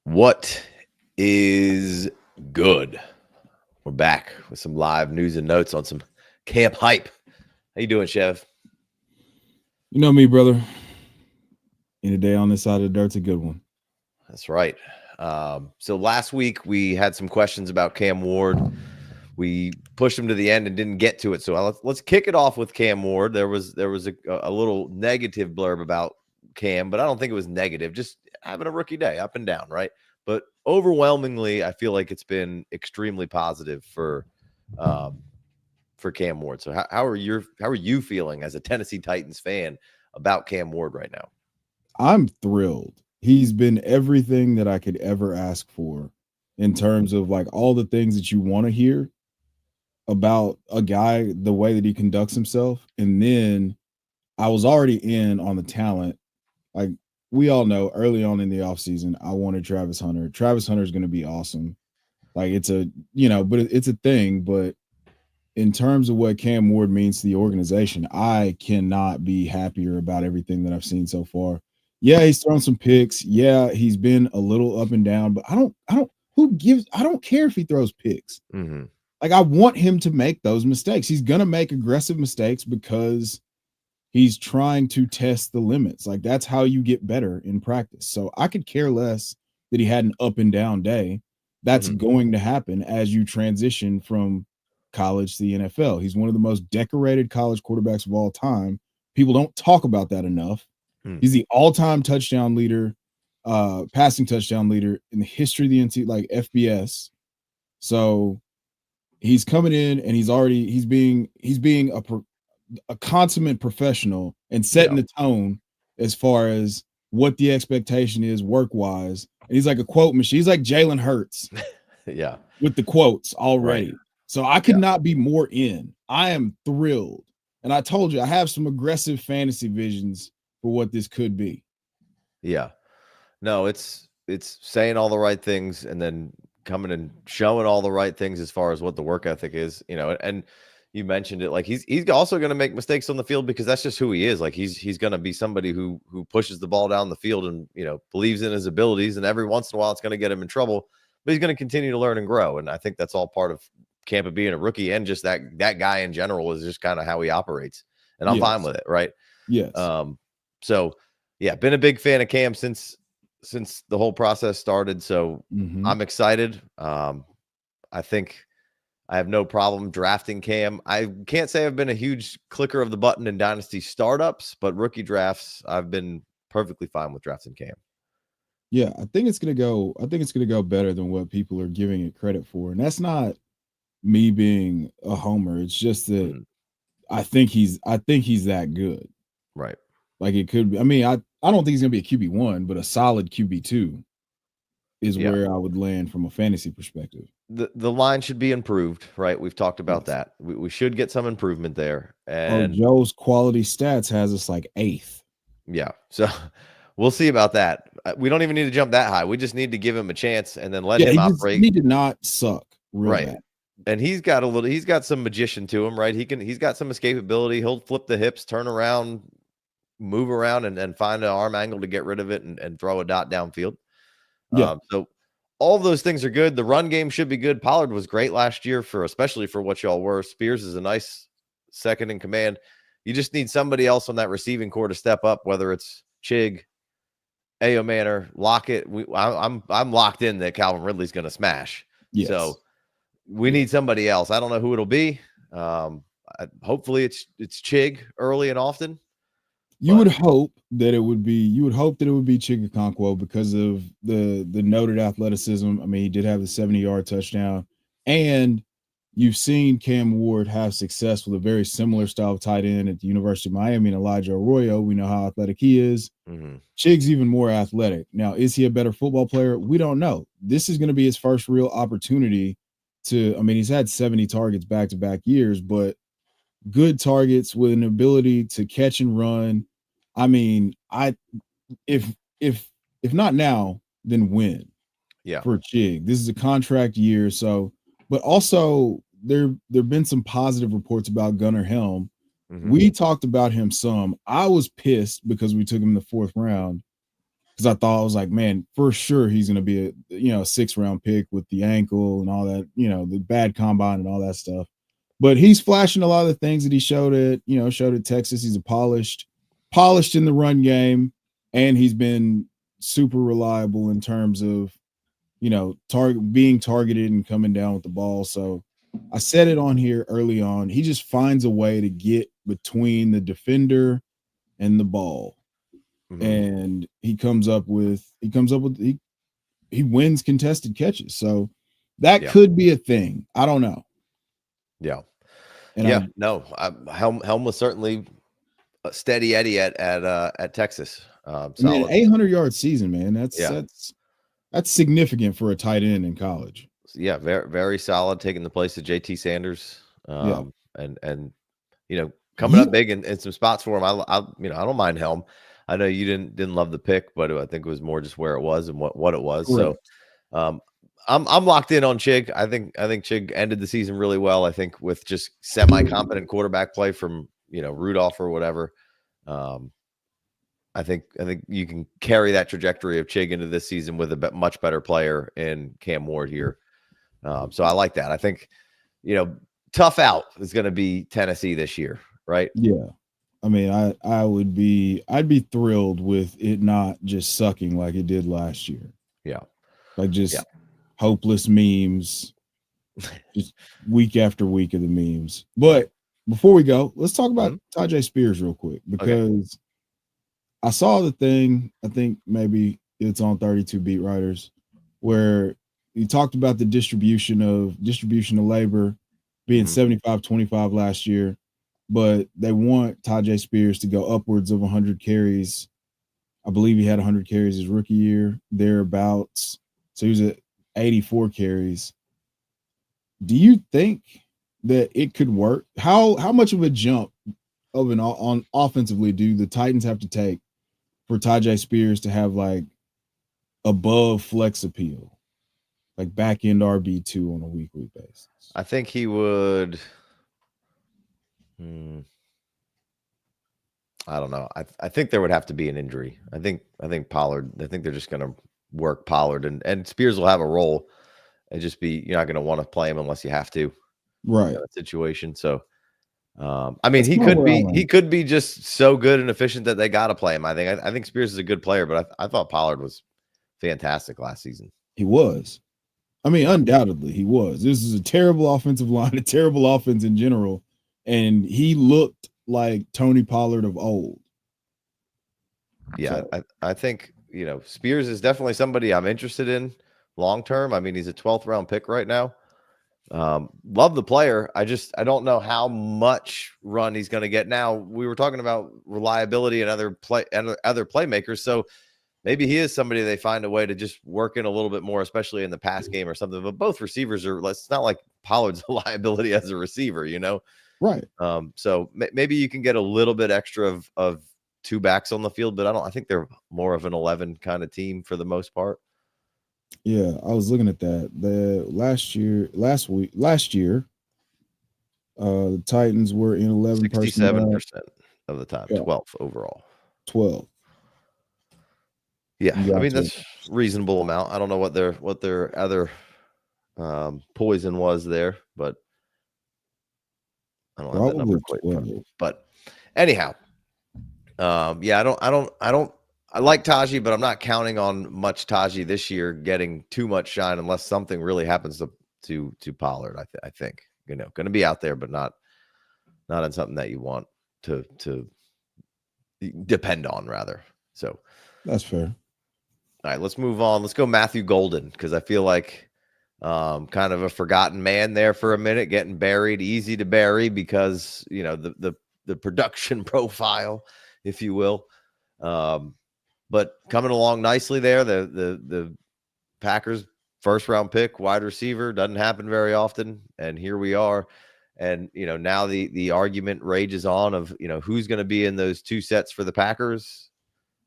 What is good? We're back with some live news and notes on some camp hype. How you doing, Chev? You know me, brother. Any day on this side of the dirt's a good one. That's right. So last week we had some questions about Cam Ward. We pushed him to the end and didn't get to it. So let's kick it off with Cam Ward. There was a little negative blurb about Cam, but I don't think it was negative. Just having a rookie day, up and down, right? But overwhelmingly, I feel like it's been extremely positive for Cam Ward. So how are you feeling as a Tennessee Titans fan about Cam Ward right now? I'm thrilled. He's been everything that I could ever ask for in terms of like all the things that you want to hear about a guy, the way that he conducts himself. And then I was already in on the talent. Like we all know early on in the offseason, I wanted Travis Hunter. Travis Hunter is going to be awesome. Like it's a, but it's a thing. But in terms of what Cam Ward means to the organization, I cannot be happier about everything that I've seen so far. Yeah, he's thrown some picks. Yeah, he's been a little up and down, but I don't care if he throws picks. Mm-hmm. Like I want him to make those mistakes. He's going to make aggressive mistakes because he's trying to test the limits. Like that's how you get better in practice. So I could care less that he had an up and down day. That's going to happen as you transition from college to the NFL. He's one of the most decorated college quarterbacks of all time. People don't talk about that enough. He's the all-time touchdown leader, passing touchdown leader in the history of the NCAA, like FBS. So he's coming in and he's being a consummate professional and setting the tone as far as what the expectation is work-wise. And he's like a quote machine. He's like Jalen Hurts. Yeah. With the quotes already. Right. So I could not be more in. I am thrilled. And I told you, I have some aggressive fantasy visions for what this could be. Yeah. No, it's saying all the right things and then coming and showing all the right things as far as what the work ethic is, and you mentioned it, like he's also going to make mistakes on the field because that's just who he is. Like he's going to be somebody who pushes the ball down the field and, believes in his abilities, and every once in a while it's going to get him in trouble, but he's going to continue to learn and grow. And I think that's all part of camp of being a rookie, and just that guy in general is just kind of how he operates. And I'm fine with it. Right. Yes. So yeah, been a big fan of Cam since the whole process started. So I'm excited. I think I have no problem drafting Cam. I can't say I've been a huge clicker of the button in Dynasty startups, but rookie drafts, I've been perfectly fine with drafting Cam. Yeah, I think it's gonna go better than what people are giving it credit for. And that's not me being a homer. It's just that I think he's that good. Right. Like it could be. I mean, I don't think he's gonna be a QB1, but a solid QB2 is where I would land from a fantasy perspective. The line should be improved, right? We've talked about that. We should get some improvement there. And Joe's quality stats has us like 8th. Yeah. So we'll see about that. We don't even need to jump that high. We just need to give him a chance and then let him operate. He did not suck. Right. Bad. And he's got some magician to him, right? He's got some escapability. He'll flip the hips, turn around, move around and find an arm angle to get rid of it and throw a dot downfield. Yeah. So all of those things are good. The run game should be good. Pollard was great last year especially for what y'all were. Spears is a nice second in command. You just need somebody else on that receiving core to step up, whether it's Chig, Ayo Manor, Lockett. I'm locked in that Calvin Ridley's going to smash. Yes. So we need somebody else. I don't know who it'll be. Hopefully it's Chig early and often. You would hope that it would be Chigakonkwo because of the noted athleticism. I mean, he did have the 70-yard touchdown, and you've seen Cam Ward have success with a very similar style of tight end at the University of Miami and Elijah Arroyo. We know how athletic he is. Chig's even more athletic. Now, is he a better football player? We don't know. This is going to be his first real opportunity he's had 70 targets back-to-back years, but good targets with an ability to catch and run. I mean, if not now, then when? Yeah. For Chig. This is a contract year, so but also there've been some positive reports about Gunnar Helm. We talked about him some. I was pissed because we took him in the 4th round because I thought I was like, man, for sure he's going to be a 6th-round pick with the ankle and all that, the bad combine and all that stuff. But he's flashing a lot of the things that he showed at Texas. He's polished in the run game, and he's been super reliable in terms of being targeted and coming down with the ball. So I said it on here early on. He just finds a way to get between the defender and the ball. Mm-hmm. And he wins contested catches. So that could be a thing. I don't know. Yeah. And Helm was certainly a steady Eddie at Texas. Solid. 800-yard season, man. That's significant for a tight end in college. Yeah, very, very solid, taking the place of JT Sanders. And coming up big in some spots for him. I don't mind Helm. I know you didn't love the pick, but I think it was more just where it was and what it was. Correct. So I'm locked in on Chig. I think Chig ended the season really well. I think with just semi-competent quarterback play from Rudolph or whatever. I think you can carry that trajectory of Chig into this season with a much better player in Cam Ward here. So I like that. I think tough out is going to be Tennessee this year, right? Yeah. I mean, I'd be thrilled with it not just sucking like it did last year. Yeah. Like just hopeless memes, just week after week of the memes. But before we go, let's talk about Tyjae Spears real quick, because I saw the thing, I think maybe it's on 32 Beat Writers, where he talked about the distribution of labor being 75-25 last year. But they want Tyjae Spears to go upwards of 100 carries. I believe he had 100 carries his rookie year, thereabouts. So he was at 84 carries. Do you think that it could work? How much of a jump on offensively do the Titans have to take for Tyjae Spears to have like above flex appeal, like back end RB2 on a weekly basis? I think he would. I don't know. I think there would have to be an injury. I think Pollard. I think they're just going to work Pollard, and Spears will have a role. And just be, you're not going to want to play him unless you have to, right? That situation. So, I mean, he could be just so good and efficient that they got to play him. I think Spears is a good player, but I thought Pollard was fantastic last season. He was. I mean, undoubtedly he was. This is a terrible offensive line, a terrible offense in general. And he looked like Tony Pollard of old. Yeah, so. I think, Spears is definitely somebody I'm interested in long term. I mean, he's a 12th round pick right now. Love the player. I don't know how much run he's going to get. Now, we were talking about reliability and other playmakers. So maybe he is somebody they find a way to just work in a little bit more, especially in the pass game or something. But both receivers it's not like Pollard's a liability as a receiver, Right. So maybe you can get a little bit extra of two backs on the field, but I think they're more of an 11 kind of team for the most part. Yeah, I was looking at that. Last year, the Titans were in 11 67% of the time, 12th overall. 12. Yeah, I mean that's reasonable amount. I don't know what their other poison was there, but I don't have that number quite. But anyhow, I like Tajee, but I'm not counting on much Tajee this year getting too much shine unless something really happens to Pollard. I think going to be out there, but not on something that you want to depend on rather. So that's fair. All right, let's move on. Let's go Matthew Golden, because I feel like kind of a forgotten man there for a minute, getting buried, easy to bury because the production profile, if you will. But coming along nicely there, the Packers first round pick, wide receiver, doesn't happen very often. And here we are. And, now the argument rages on of, who's going to be in those two sets for the Packers.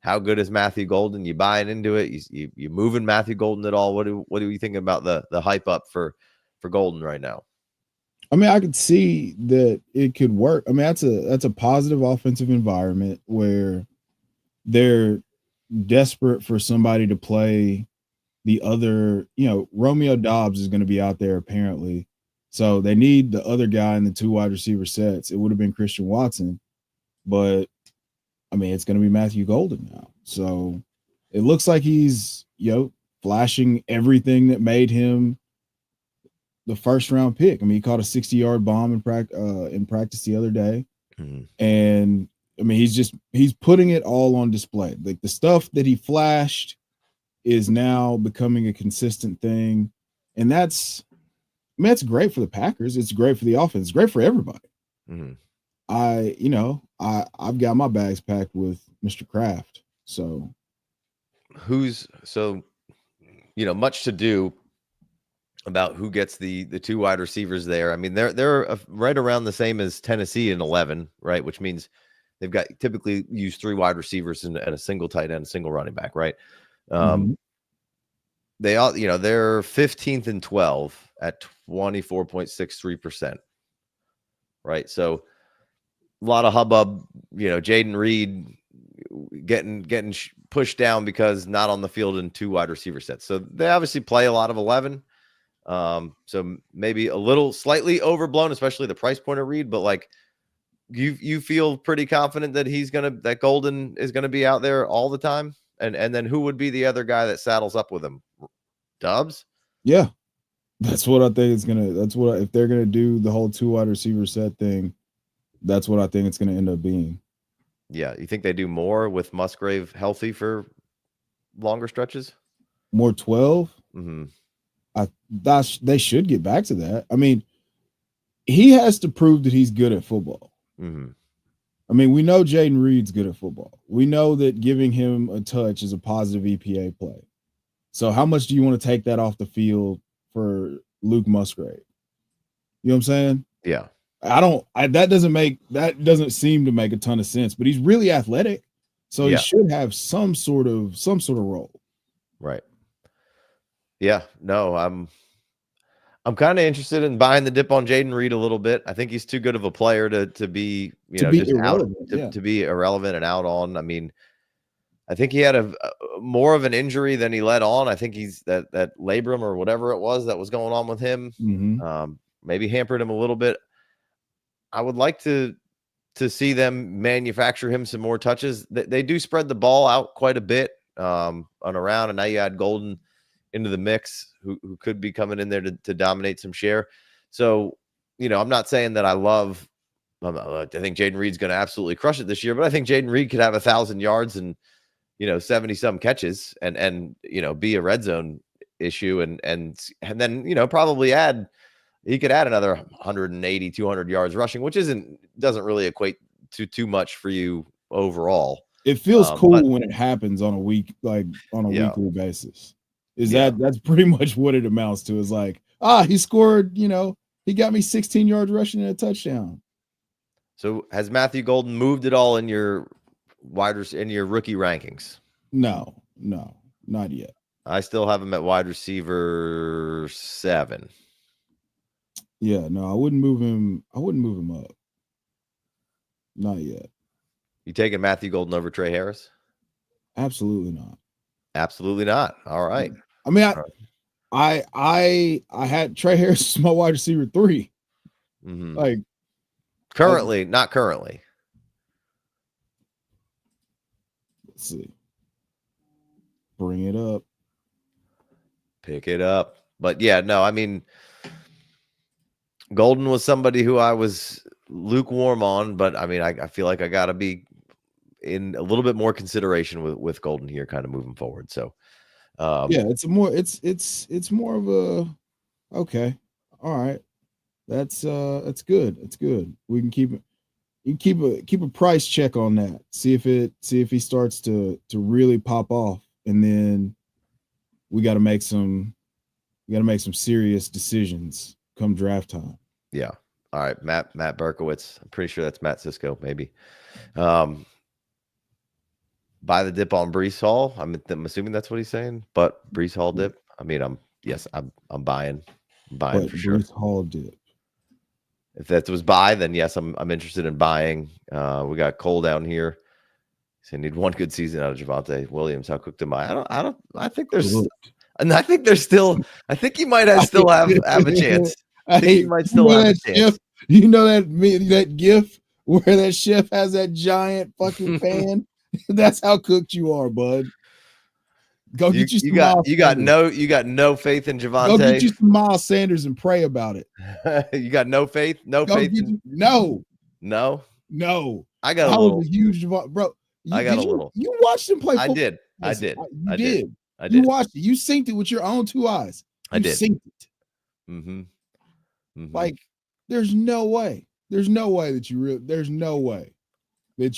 How good is Matthew Golden? You buying into it? You moving Matthew Golden at all? What do you think about the hype up for Golden right now? I mean, I could see that it could work. I mean, that's a positive offensive environment where they're desperate for somebody to play the other, Romeo Dobbs is going to be out there apparently. So they need the other guy in the 2 wide receiver sets. It would have been Christian Watson, but I mean, it's going to be Matthew Golden now. So it looks like he's, flashing everything that made him the first round pick. I mean, he caught a 60-yard bomb in practice the other day. Mm-hmm. And I mean, he's putting it all on display. Like the stuff that he flashed is now becoming a consistent thing. And that's great for the Packers. It's great for the offense. It's great for everybody. Mm-hmm. I've got my bags packed with Mr. Kraft. So much to do about who gets the 2 wide receivers there. I mean, they're right around the same as Tennessee in 11, right? Which means they've got typically use 3 wide receivers and a single tight end, a single running back, right? They all, they're 15th and 12 at 24.63%, right? So a lot of hubbub, Jaden Reed getting pushed down because not on the field in 2 wide receiver sets. So they obviously play a lot of 11. So maybe a little slightly overblown, especially the price point of Reed, but like you feel pretty confident that that Golden is gonna be out there all the time. And then who would be the other guy that saddles up with him? Dobbs? Yeah. That's what I think if they're gonna do the whole 2 wide receiver set thing, that's what I think it's gonna end up being. Yeah. You think they do more with Musgrave healthy for longer stretches? More 12? Mm-hmm. They should get back to that. I mean, he has to prove that he's good at football. Mm-hmm. I mean, we know Jaden Reed's good at football. We know that giving him a touch is a positive EPA play. So how much do you want to take that off the field for Luke Musgrave? You know what I'm saying? Yeah. That doesn't seem to make a ton of sense, but he's really athletic. So he should have some sort of role. Right. Yeah, no, I'm kind of interested in buying the dip on Jaden Reed a little bit. I think he's too good of a player to be, just irrelevant, out to be irrelevant and out on. I mean, I think he had a more of an injury than he let on. I think he's that labrum or whatever it was that was going on with him. Mm-hmm. Maybe hampered him a little bit. I would like to see them manufacture him some more touches. They do spread the ball out quite a bit on around, and now you add Golden into the mix, who could be coming in there to dominate some share. So, I'm not saying that I think Jaden Reed's going to absolutely crush it this year, but I think Jaden Reed could have 1,000 yards and 70 some catches and be a red zone issue and then probably he could add another 180 200 yards rushing, which doesn't really equate to too much for you overall. It feels cool when it happens on a weekly basis. That's pretty much what it amounts to, is like, he scored, he got me 16 yards rushing and a touchdown. So has Matthew Golden moved at all in your rookie rankings? No, not yet. I still have him at wide receiver 7. Yeah, no, I wouldn't move him up. Not yet. You taking Matthew Golden over Trey Harris? Absolutely not. Absolutely not. All right. I mean, I had Trey Harris as my wide receiver 3. Mm-hmm. Like not currently. Let's see. Bring it up. Pick it up. But yeah, no, I mean, Golden was somebody who I was lukewarm on, but I mean, I feel like I got to be in a little bit more consideration with Golden here, kind of moving forward. So, it's more of a, okay, all right, that's good. It's good. We can keep a price check on that. See if he starts to really pop off, and then we got to make some serious decisions come draft time. Yeah. All right, Matt Berkowitz. I'm pretty sure that's Matt Cisco, maybe. Buy the dip on Breece Hall. I'm assuming that's what he's saying. But Breece Hall dip. I mean, I'm buying. I'm buying for sure. Breece Hall dip. If that was buy, then yes, I'm interested in buying. We got Cole down here. So need one good season out of Javonte Williams. How cooked am I? I think there's, and I think there's still. I think he might still have a chance. I think he might still have a chance. You know that GIF where that chef has that giant fucking pan. That's how cooked you are, bud. Go get you got no faith in Javonte. Go get you some Miles Sanders and pray about it. You got no faith? No faith? No. I got a little. Was a huge bro. I got a little. You watched him play football. I did. You watched it. You synced it with your own 2 eyes. I did. Synced it. Like, there's no way. There's no way that you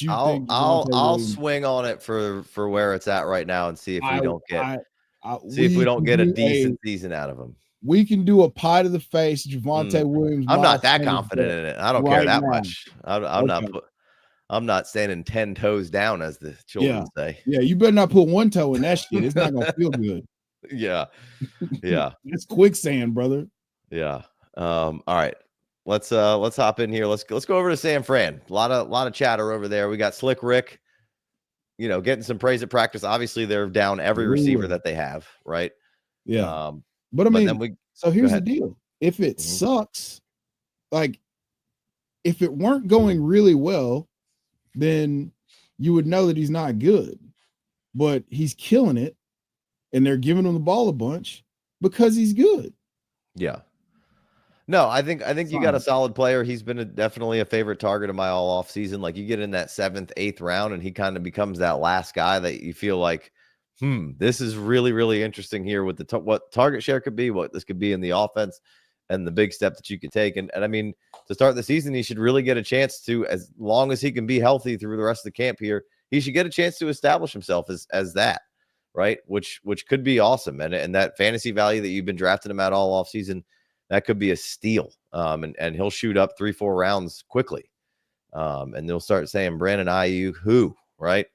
think I'll swing on it for where it's at right now and see if we don't get a decent season out of him. We can do a pie to the face Javonte Williams. I'm not that confident in it. I don't care that much. I'm not standing 10 toes down, as the children say. Yeah, you better not put one toe in that shit. It's not gonna feel good. Yeah. It's quicksand, brother. Yeah. All right. Let's hop in here. Let's go over to San Fran. A lot of chatter over there. We got Slick Rick, getting some praise at practice. Obviously, they're down every receiver that they have, right? Yeah. But I mean, so here's the deal. If it sucks, like if it weren't going really well, then you would know that he's not good. But he's killing it, and they're giving him the ball a bunch because he's good. Yeah. No, I think you got a solid player. He's been definitely a favorite target of my all offseason. Like, you get in that 7th, 8th round, and he kind of becomes that last guy that you feel like, this is really, really interesting here with what target share could be, what this could be in the offense, and the big step that you could take. And I mean, to start the season, he should really get a chance to, as long as he can be healthy through the rest of the camp here, he should get a chance to establish himself as that, right? Which could be awesome. And that fantasy value that you've been drafting him at all offseason, that could be a steal. And he'll shoot up 3-4 rounds quickly. And they'll start saying Brandon Ayuk, who, right?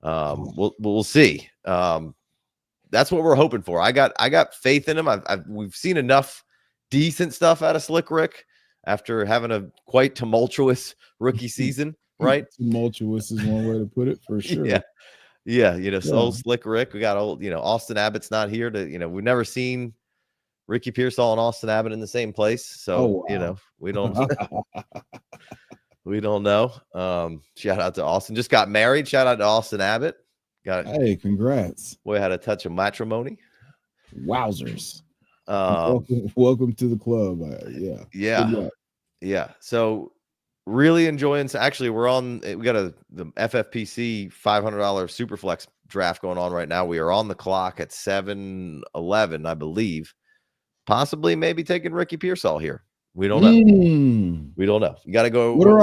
We'll see. That's what we're hoping for. I got faith in him. We've seen enough decent stuff out of Slick Rick after having a quite tumultuous rookie season, right? Tumultuous is one way to put it, for sure. Yeah. So Slick Rick, we got Austin Abbott's not here to, we've never seen Ricky Pearsall and Austin Abbott in the same place. So, we don't we don't know. Shout out to Austin. Just got married. Shout out to Austin Abbott. Hey, congrats. Boy, had a touch of matrimony. Wowzers. Welcome to the club. Yeah. So really enjoying. Actually, we got the FFPC $500 Superflex draft going on right now. We are on the clock at 7:11, I believe. Possibly maybe taking Ricky Pearsall here. We don't know. We don't know. You got to go. What are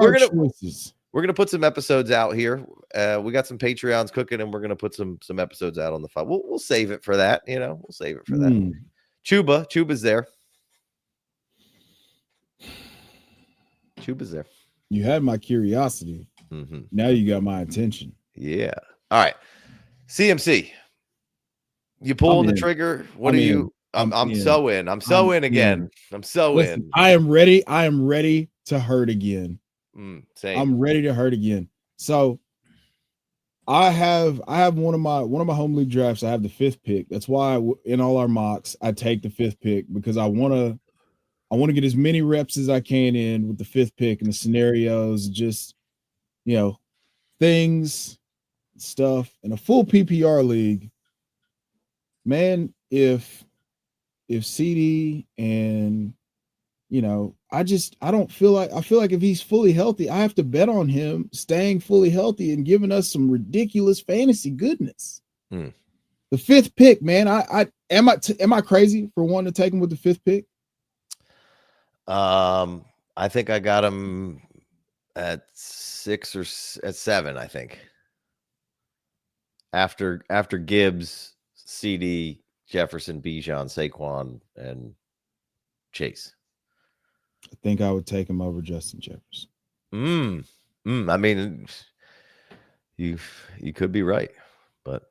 our choices? We're gonna put some episodes out here. We got some Patreons cooking, and we're gonna put some episodes out on the file. We'll save it for that. We'll save it for that. Chuba's there. Chuba's there. You had my curiosity. Now you got my attention. Yeah. All right. CMC. You pulling the trigger. What are you? I'm so in. I'm so in again. I'm so in. I am ready. I am ready to hurt again. Same. I'm ready to hurt again. So I have one of my home league drafts. I have the 5th pick. That's why in all our mocks I take the 5th pick, because I want to get as many reps as I can in with the 5th pick and the scenarios, just things, stuff in a full PPR league. Man, if CD and I feel like if he's fully healthy, I have to bet on him staying fully healthy and giving us some ridiculous fantasy goodness. The 5th pick, man. Am I crazy for wanting to take him with the 5th pick? I think I got him at 6 or at 7. I think after Gibbs, CD, Jefferson, Bijan, Saquon, and Chase. I think I would take him over Justin Jefferson. I mean, you could be right, but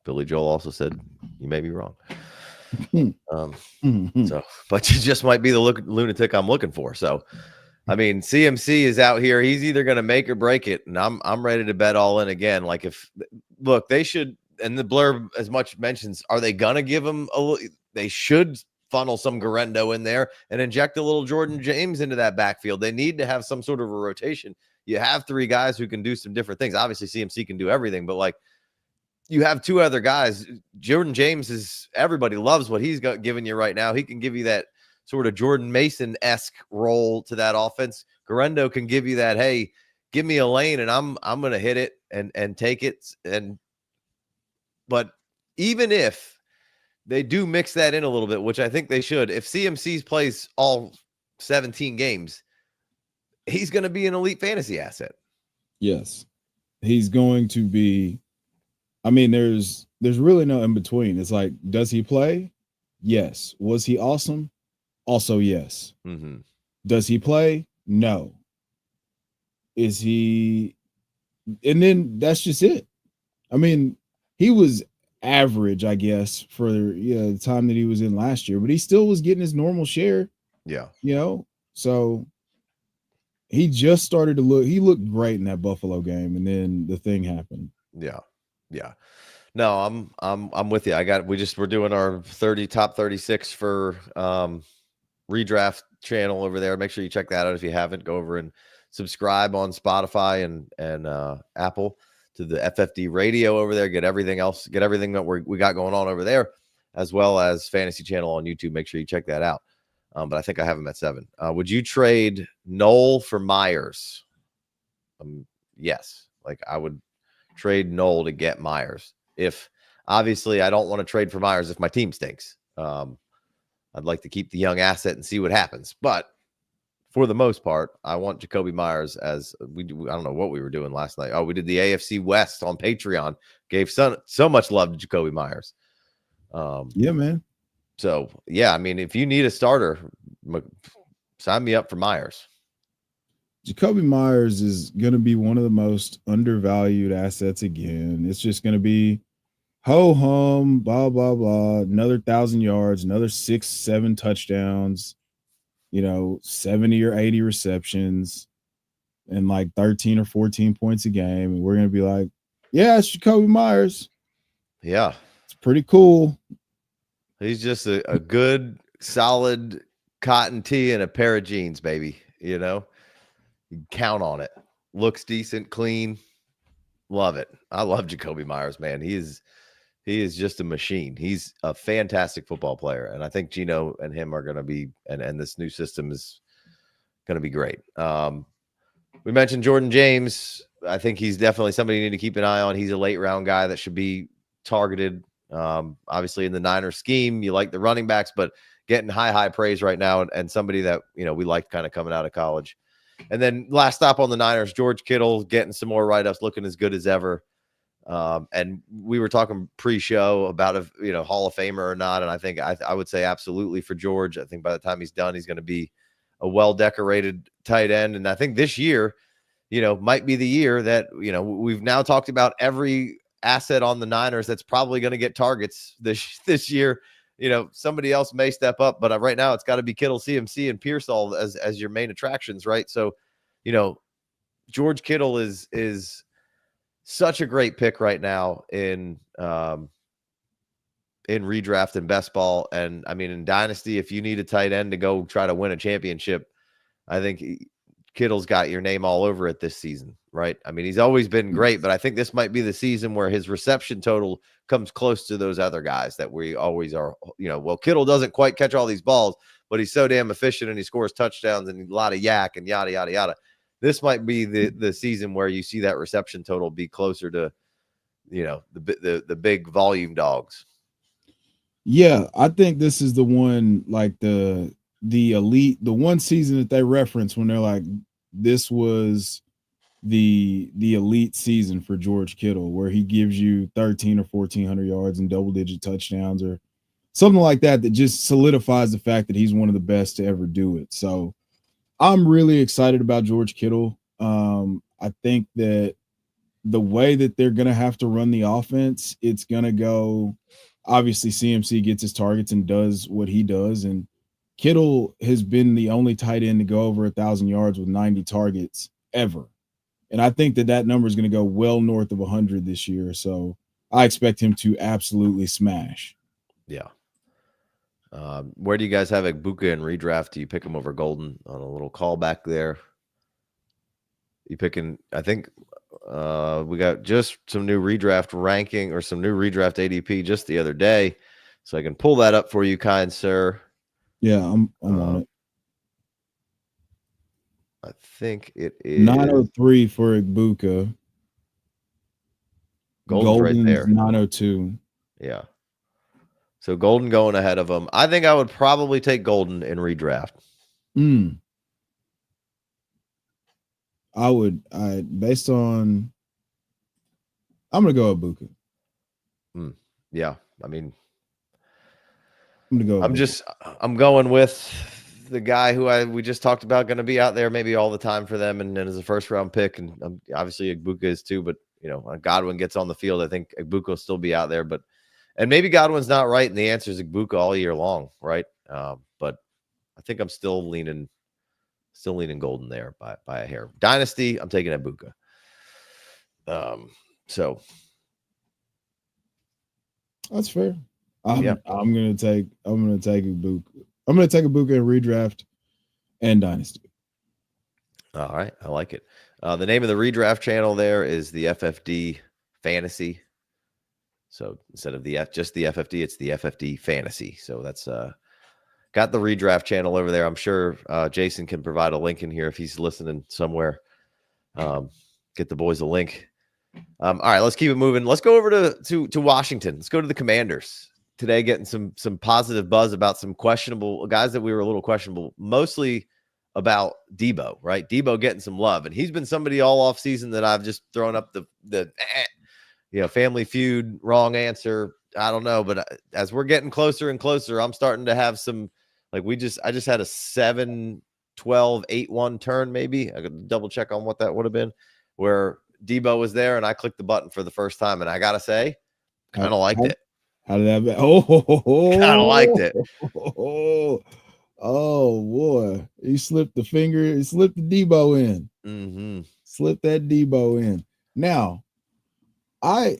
Billy Joel also said you may be wrong. So, but you just might be the lunatic I'm looking for. So, I mean, CMC is out here. He's either going to make or break it, and I'm ready to bet all in again. Like look, they should, and the blurb as much mentions, are they going to give him a little? They should funnel some Garendo in there and inject a little Jordan James into that backfield. They need to have some sort of a rotation. You have 3 guys who can do some different things. Obviously, CMC can do everything, but like you have 2 other guys. Jordan James is, everybody loves what he's giving you right now. He can give you that sort of Jordan Mason-esque role to that offense. Garendo can give you that, hey, give me a lane and I'm going to hit it and take it. But even if they do mix that in a little bit, which I think they should, if CMC plays all 17 games, he's going to be an elite fantasy asset. Yes. He's going to be. I mean, there's really no in between. It's like, does he play? Yes. Was he awesome? Also, yes. Mm-hmm. Does he play? No. Is he? And then that's just it. I mean, he was average, I guess, for the time that he was in last year, but he still was getting his normal share. Yeah. So he just started to look. He looked great in that Buffalo game, and then the thing happened. Yeah. No, I'm with you. We're doing our top 36 for Redraft channel over there. Make sure you check that out if you haven't. Go over and subscribe on Spotify and Apple to the FFD radio over there. Get everything that we got going on over there, as well as Fantasy Channel on YouTube. Make sure you check that out. But I think I have him at 7. Would you trade Knoll for Myers? Yes. Like I would trade Knoll to get Myers. If obviously I don't want to trade for Myers if my team stinks. I'd like to keep the young asset and see what happens. But for the most part, I want Jacoby Myers as I don't know what we were doing last night. Oh, we did the AFC West on Patreon. Gave so much love to Jacoby Myers. Yeah, man. So, yeah, I mean, if you need a starter, sign me up for Myers. Jacoby Myers is going to be one of the most undervalued assets again. It's just going to be ho-hum, blah, blah, blah, another 1,000 yards, another 6-7 touchdowns, 70 or 80 receptions, and like 13 or 14 points a game. And we're going to be like, yeah, it's Jacoby Myers. Yeah. It's pretty cool. He's just a good, solid cotton tee and a pair of jeans, baby. You can count on it. Looks decent, clean. Love it. I love Jacoby Myers, man. He is just a machine. He's a fantastic football player. And I think Gino and him are going to be, and this new system is going to be great. We mentioned Jordan James. I think he's definitely somebody you need to keep an eye on. He's a late round guy that should be targeted. Obviously in the Niners scheme, you like the running backs, but getting high praise right now. And somebody that, we liked kind of coming out of college. And then last stop on the Niners, George Kittle getting some more write-ups, looking as good as ever. And we were talking pre-show about if Hall of Famer or not, and I think I would say absolutely for George. I think by the time he's done, he's going to be a well-decorated tight end, and I think this year, might be the year that we've now talked about every asset on the Niners that's probably going to get targets this year. Somebody else may step up, but right now it's got to be Kittle, CMC, and Pearsall as your main attractions, right? So, George Kittle is such a great pick right now in redraft and best ball. And I mean, in Dynasty, if you need a tight end to go try to win a championship, I think Kittle's got your name all over it this season, right? I mean, he's always been great, but I think this might be the season where his reception total comes close to those other guys that we always are. Well, Kittle doesn't quite catch all these balls, but he's so damn efficient and he scores touchdowns and a lot of yak and yada, yada, yada. This might be the season where you see that reception total be closer to, the big volume dogs. Yeah, I think this is the one, like the elite, the one season that they reference when they're like, this was the elite season for George Kittle, where he gives you 13 or 1,400 yards and double-digit touchdowns or something like that just solidifies the fact that he's one of the best to ever do it. So I'm really excited about George Kittle. I think that the way that they're going to have to run the offense, it's going to go, obviously CMC gets his targets and does what he does, and Kittle has been the only tight end to go over 1,000 yards with 90 targets ever. And I think that number is going to go well north of 100 this year. So I expect him to absolutely smash. Yeah. Where do you guys have Igbokwe in redraft? Do you pick him over Golden on a little callback there? You picking, I think we got just some new redraft ranking or some new redraft ADP just the other day. So I can pull that up for you, kind sir. Yeah, I'm on it. I think it is 903 for Igbokwe. Golden's right there. 902. Yeah. So Golden going ahead of him. I think I would probably take Golden in redraft. I would. Based on, I'm gonna go Igbokwe. Yeah, I mean, I'm gonna go. I'm going with the guy who we just talked about, going to be out there maybe all the time for them, and as a first round pick, and obviously Igbokwe is too. But when Godwin gets on the field, I think Igbokwe will still be out there. And maybe Godwin's not right, and the answer is Igbokwe all year long, right? But I think I'm still leaning Golden there by a hair. Dynasty, I'm taking Igbokwe. So that's fair. I'm gonna take Igbokwe. I'm gonna take Igbokwe in redraft and Dynasty. All right, I like it. The name of the redraft channel there is the FFD Fantasy. So instead of just the FFD, it's the FFD Fantasy. So that's got the redraft channel over there. I'm sure Jason can provide a link in here if he's listening somewhere. Get the boys a link. All right, let's keep it moving. Let's go over to Washington. Let's go to the Commanders today, getting some positive buzz about some questionable guys that we were a little questionable, mostly about Debo, right? Debo getting some love, and he's been somebody all offseason that I've just thrown up the Family Feud, wrong answer. I don't know, but as we're getting closer and closer, I'm starting to have some, like I just had a 7-12, 8-1 turn, maybe. I could double check on what that would have been, where Debo was there and I clicked the button for the first time. And I got to say, kind of liked it. How did that be? Kind of liked it. Oh, boy. He slipped the finger. He slipped the Debo in. Mm-hmm. Slipped that Debo in. Now, I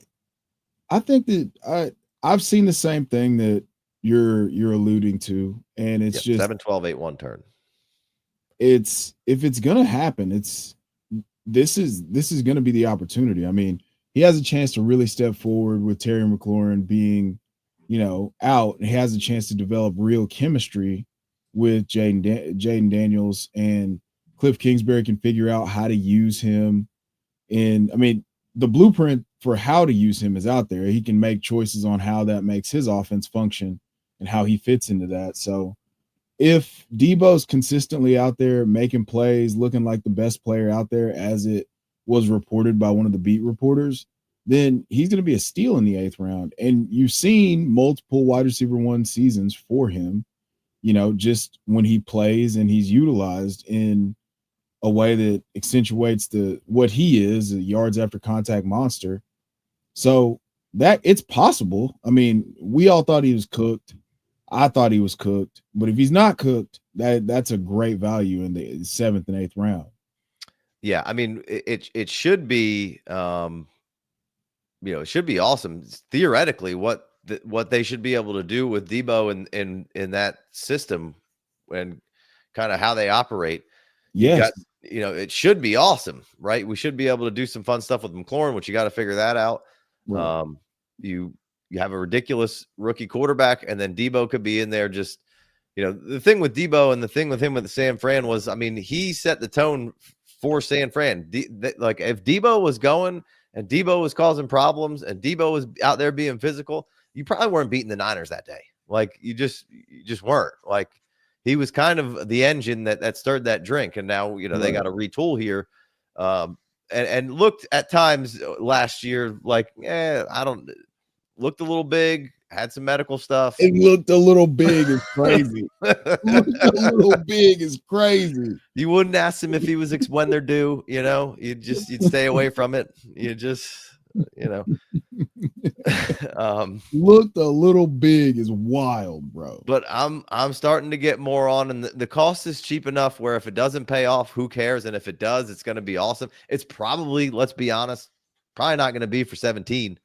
think that I've seen the same thing that you're alluding to, and it's just 7-12, 8-1 turn. If it's gonna happen, this is gonna be the opportunity. I mean, he has a chance to really step forward with Terry McLaurin being, out, and he has a chance to develop real chemistry with Jaden Daniels, and Cliff Kingsbury can figure out how to use him. And I mean, the blueprint for how to use him is out there. He can make choices on how that makes his offense function and how he fits into that. So if Debo's consistently out there making plays, looking like the best player out there, as it was reported by one of the beat reporters, then he's going to be a steal in the 8th round. And you've seen multiple wide receiver 1 seasons for him, just when he plays and he's utilized in a way that accentuates what he is, a yards after contact monster. So that it's possible. I mean, we all thought he was cooked. I thought he was cooked, but if he's not cooked, that's a great value in the 7th and 8th round. Yeah, I mean, it should be, it should be awesome. Theoretically, what they should be able to do with Debo in that system and kind of how they operate. Yes. It should be awesome, right? We should be able to do some fun stuff with McLaurin, which you got to figure that out. Right. You have a ridiculous rookie quarterback, and then Debo could be in there. Just, the thing with Debo and the thing with him with San Fran was, I mean, he set the tone for San Fran. Like if Debo was going and Debo was causing problems and Debo was out there being physical, you probably weren't beating the Niners that day. Like you just weren't. Like he was kind of the engine that stirred that drink. And now, they got to retool here. And looked at times last year like, looked a little big, had some medical stuff. It looked a little big. It's crazy. Looked a little big. It's crazy. You wouldn't ask him if he was when they're due, you'd stay away from it. You just, you know. Looked a little big is wild, bro. But I'm starting to get more on, and the cost is cheap enough where if it doesn't pay off, who cares? And if it does, it's going to be awesome. It's probably, let's be honest, probably not going to be for 17.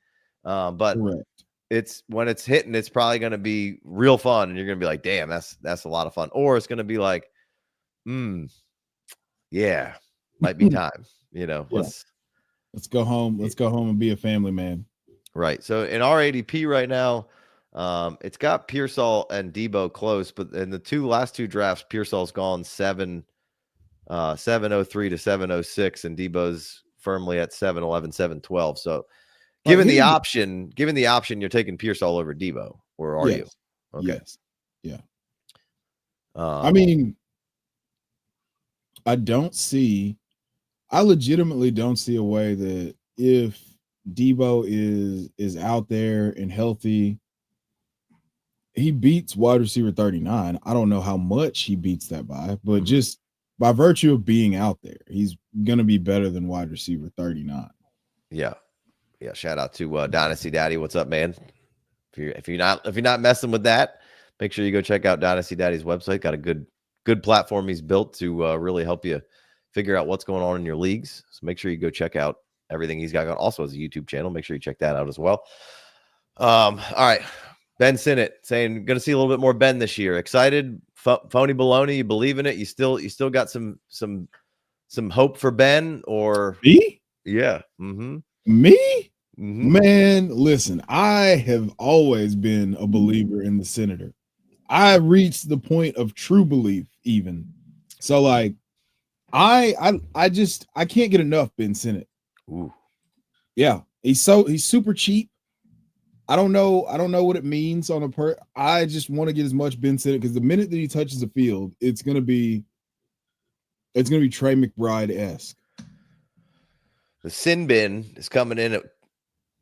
But Correct. it's when it's hitting, it's probably going to be real fun, and you're going to be like, damn, that's a lot of fun. Or it's going to be like, yeah, might be time. You know, Yeah. Let's go home. Let's go home and be a family man. Right. So in our ADP right now, it's got Pearsall and Debo close, but in the last two drafts, Pearsall's gone 703 to 706, and Debo's firmly at 711, 712. So given the option, you're taking Pearsall over Debo. Where are you? Okay. Yes. Yeah. I mean, I legitimately don't see a way that if Debo is out there and healthy, he beats wide receiver 39. I don't know how much he beats that by, but just by virtue of being out there, he's gonna be better than wide receiver 39. Yeah. Shout out to Dynasty Daddy. What's up, man? If you're not messing with that, make sure you go check out Dynasty Daddy's website. Got a good platform he's built to really help you figure out what's going on in your leagues. So make sure you go check out everything he's got going. Also has a YouTube channel. Make sure you check that out as well. All right. Ben Sinnott saying, going to see a little bit more Ben this year. Excited? Phony baloney? You believe in it? You still got some hope for Ben, or me? Yeah. Me? Man, listen, I have always been a believer in the Senator. I reached the point of true belief even. So like I can't get enough Ben Sinnott. Ooh. Yeah, he's super cheap. I don't know what it means on I just want to get as much Ben Sinnott because the minute that he touches the field, it's gonna be Trey McBride-esque. The Sin Bin is coming in at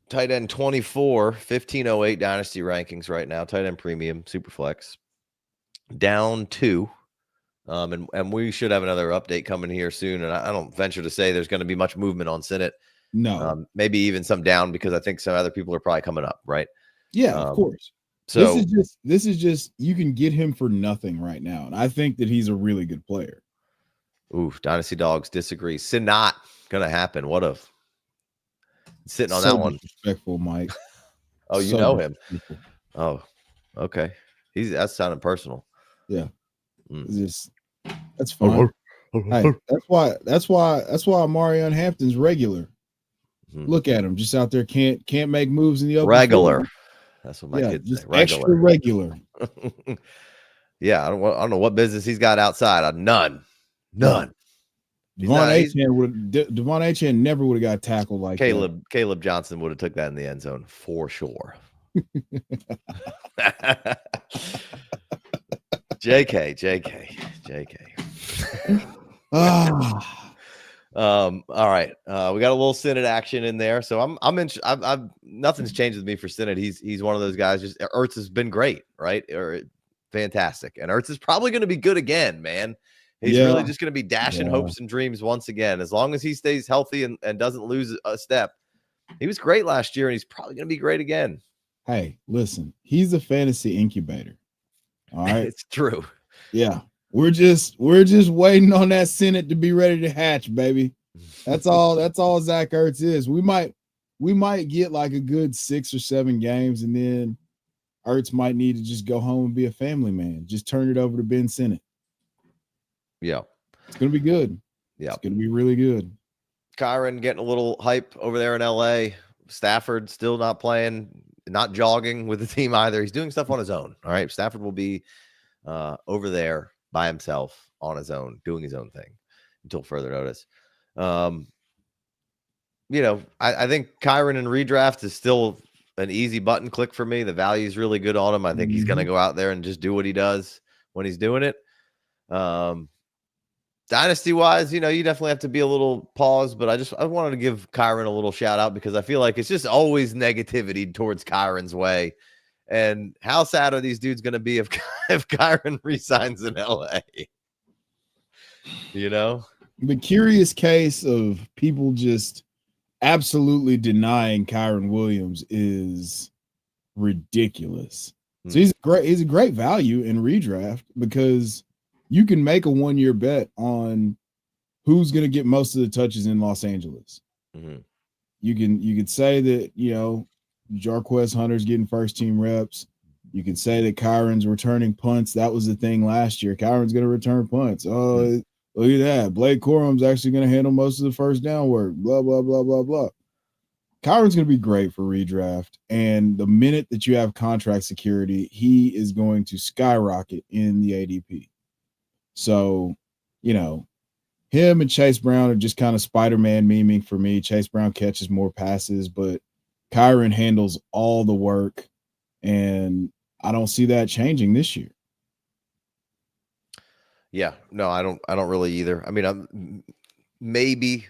tight end 24, 1508 Dynasty rankings right now. Tight end premium, super flex. Down 2. And we should have another update coming here soon. And I don't venture to say there's going to be much movement on Sinnott. No. Maybe even some down because I think some other people are probably coming up, right? Yeah, of course. So this is just you can get him for nothing right now. And I think that he's a really good player. Ooh, Dynasty Dogs disagree. Sinnott gonna happen. What if sitting on that one? Disrespectful, Mike. Oh, you know him. Oh, okay. That's sounding personal. Yeah. That's fine. Hey, that's why Marion Hampton's regular. Look at him, just out there can't make moves in the open regular. Field. That's what my kids say. Extra regular. Yeah, I don't know what business he's got outside. None. Devon Achane never would have got tackled like Caleb. That. Caleb Johnson would have took that in the end zone for sure. JK. All right. We got a little Sinnott action in there. So I'm nothing's changed with me for Sinnott. He's one of those guys. Just Ertz has been great, right? Or fantastic. And Ertz is probably going to be good again, man. He's really just going to be dashing hopes and dreams once again. As long as he stays healthy and doesn't lose a step. He was great last year, and he's probably going to be great again. Hey, listen, he's a fantasy incubator. All right. It's true. Yeah. We're just waiting on that Sinnott to be ready to hatch, baby. That's all Zach Ertz is. We might get like a good 6 or 7 games, and then Ertz might need to just go home and be a family man. Just turn it over to Ben Sinnott. Yeah. It's gonna be good. Yeah. It's gonna be really good. Kyron getting a little hype over there in LA. Stafford still not playing, not jogging with the team either. He's doing stuff on his own. All right. Stafford will be over there by himself on his own, doing his own thing until further notice. I think Kyron in redraft is still an easy button click for me. The value is really good on him. I think he's going to go out there and just do what he does when he's doing it. Dynasty wise, you definitely have to be a little paused, but I wanted to give Kyron a little shout out because I feel like it's just always negativity towards Kyron's way. And how sad are these dudes going to be if Kyron resigns in LA? The curious case of people just absolutely denying Kyron Williams is ridiculous. So he's a great value in redraft because you can make a 1-year bet on who's going to get most of the touches in Los Angeles. Mm-hmm. You could say that, you know, Jarquez Hunter's getting first team reps. You could say that Kyron's returning punts. That was the thing last year. Kyron's going to return punts. Oh, look at that. Blake Corum's actually going to handle most of the first down work. Blah, blah, blah, blah, blah. Kyron's going to be great for redraft. And the minute that you have contract security, he is going to skyrocket in the ADP. So, you know, him and Chase Brown are just kind of Spider-Man memeing for me. Chase Brown catches more passes, but Kyron handles all the work. And I don't see that changing this year. Yeah, no, I don't really either. I mean, maybe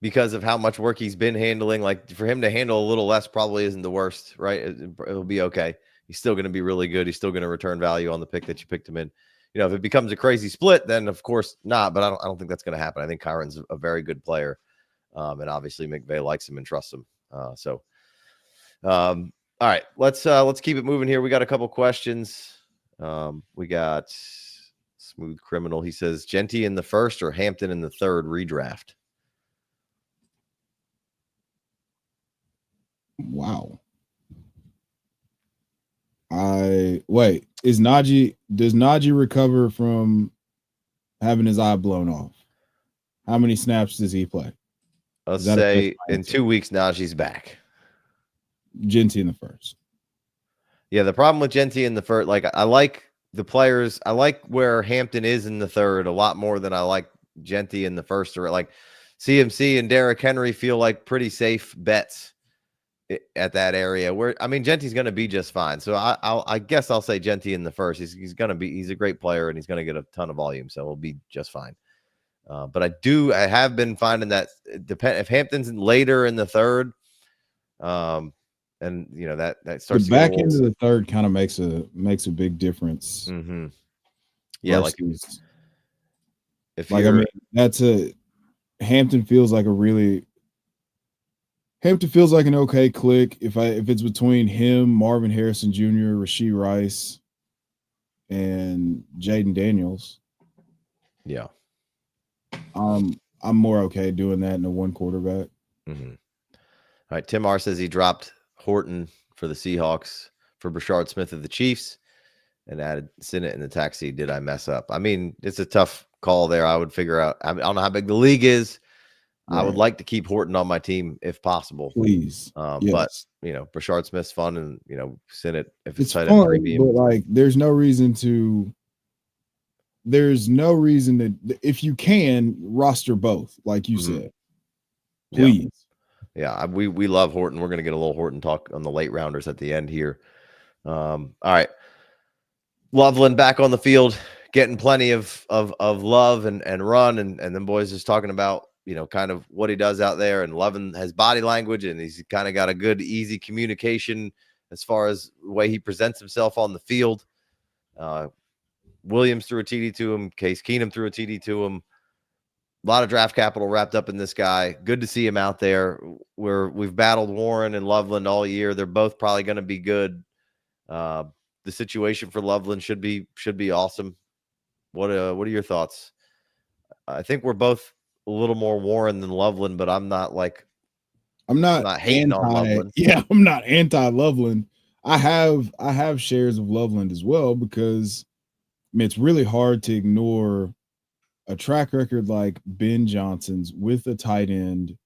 because of how much work he's been handling, like for him to handle a little less probably isn't the worst, right? It'll be okay. He's still going to be really good. He's still going to return value on the pick that you picked him in. You know, if it becomes a crazy split, then of course not. But I don't think that's going to happen. I think Kyron's a very good player, and obviously McVay likes him and trusts him. All right, let's keep it moving here. We got a couple questions. We got Smooth Criminal. He says Genty in the first or Hampton in the third redraft. Wow. Does Najee recover from having his eye blown off? How many snaps does he play? Let's say in 2 weeks, Najee's back. Genty in the first. Yeah, the problem with Genty in the first, like I like the players. I like where Hampton is in the third a lot more than I like Genty in the first. Or like CMC and Derrick Henry feel like pretty safe bets at that area. Where I mean, Genty's going to be just fine. So I guess I'll say Genty in the first. He's a great player and he's going to get a ton of volume, so he'll be just fine. But I have been finding that if Hampton's later in the third, and you know that starts the back end of the third kind of makes a big difference. Mm-hmm. Yeah, like if like I mean that's Hampton feels like an okay click if it's between him, Marvin Harrison Jr., Rashee Rice, and Jaden Daniels. Yeah. I'm more okay doing that in a one quarterback. Mm-hmm. All right. Tim R says he dropped Horton for the Seahawks for Brashard Smith of the Chiefs and added Sinnott in the taxi. Did I mess up? I mean, it's a tough call there. I would figure out. I don't know how big the league is. Right. I would like to keep Horton on my team if possible. Please. Yes. But, you know, Brashard Smith's fun and, you know, Sinnott, if it's tight fun, but like there's no reason that if you can roster both, like you said, please. Yeah, we love Horton. We're going to get a little Horton talk on the late rounders at the end here. All right. Loveland back on the field, getting plenty of love and run. And then boys just talking about, you know, kind of what he does out there. And Loveland has body language and he's kind of got a good, easy communication as far as the way he presents himself on the field. Williams threw a TD to him. Case Keenum threw a TD to him. A lot of draft capital wrapped up in this guy. Good to see him out there. We've battled Warren and Loveland all year. They're both probably going to be good. The situation for Loveland should be awesome. What are your thoughts? I think we're both a little more Warren than Loveland, but I'm not hating on Loveland. Yeah, I'm not anti-Loveland. I have shares of Loveland as well because I mean it's really hard to ignore a track record like Ben Johnson's with a tight end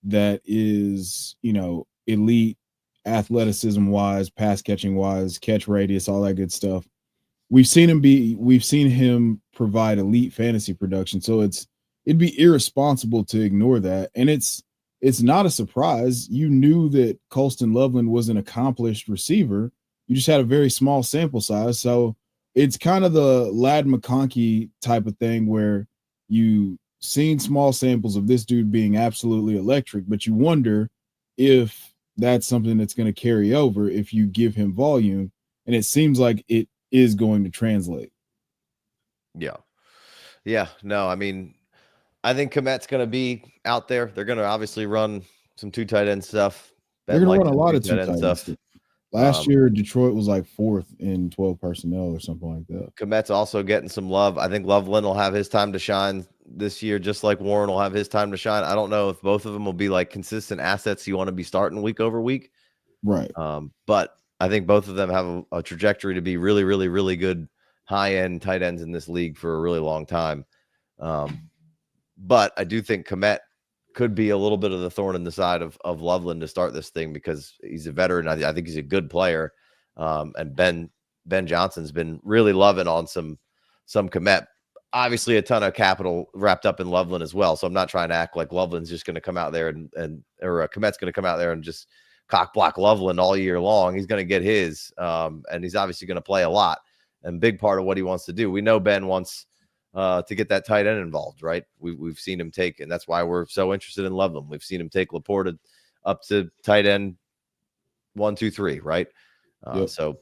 that is, you know, elite athleticism wise, pass catching wise, catch radius, all that good stuff. We've seen him provide elite fantasy production. So it'd be irresponsible to ignore that. And it's not a surprise. You knew that Colston Loveland was an accomplished receiver. You just had a very small sample size. So it's kind of the Ladd McConkey type of thing where you seen small samples of this dude being absolutely electric, but you wonder if that's something that's going to carry over if you give him volume. And it seems like it is going to translate. Yeah. Yeah. No, I mean, I think Komet's going to be out there. They're going to obviously run some 2 tight end stuff. They're Ben going to likes run a some lot 2 of 2 tight end tight ends. stuff. Last year, Detroit was like 4th in 12 personnel or something like that. Kmet's also getting some love. I think Loveland will have his time to shine this year, just like Warren will have his time to shine. I don't know if both of them will be like consistent assets you want to be starting week over week. Right. But I think both of them have a trajectory to be really, really, really good high-end tight ends in this league for a really long time. But I do think Kmet could be a little bit of the thorn in the side of Loveland to start this thing because he's a veteran. I think he's a good player. And Ben Johnson's been really loving on some Kmet. Obviously, a ton of capital wrapped up in Loveland as well. So I'm not trying to act like Loveland's just going to come out there or Kmet's going to come out there and just cock block Loveland all year long. He's going to get his, and he's obviously going to play a lot. And big part of what he wants to do. We know Ben wants to get that tight end involved, right? We've seen him take, and that's why we're so interested in Loveland. We've seen him take Laporta up to tight end 1, 2, 3, right? Yep. So,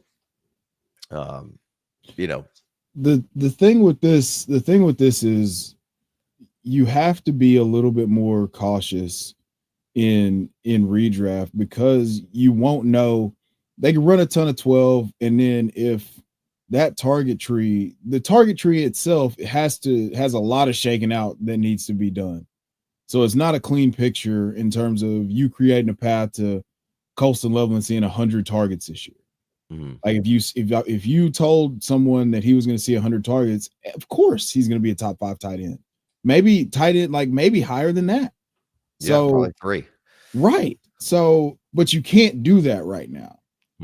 the thing with this is you have to be a little bit more cautious in redraft because you won't know. They can run a ton of 12, and then if that the target tree itself has a lot of shaking out that needs to be done. So it's not a clean picture in terms of you creating a path to Colston Loveland seeing 100 targets this year. Mm-hmm. Like if you told someone that he was going to see 100 targets, of course he's going to be a top 5 tight end. Maybe tight end, like maybe higher than that. So probably 3. Right. So, but you can't do that right now.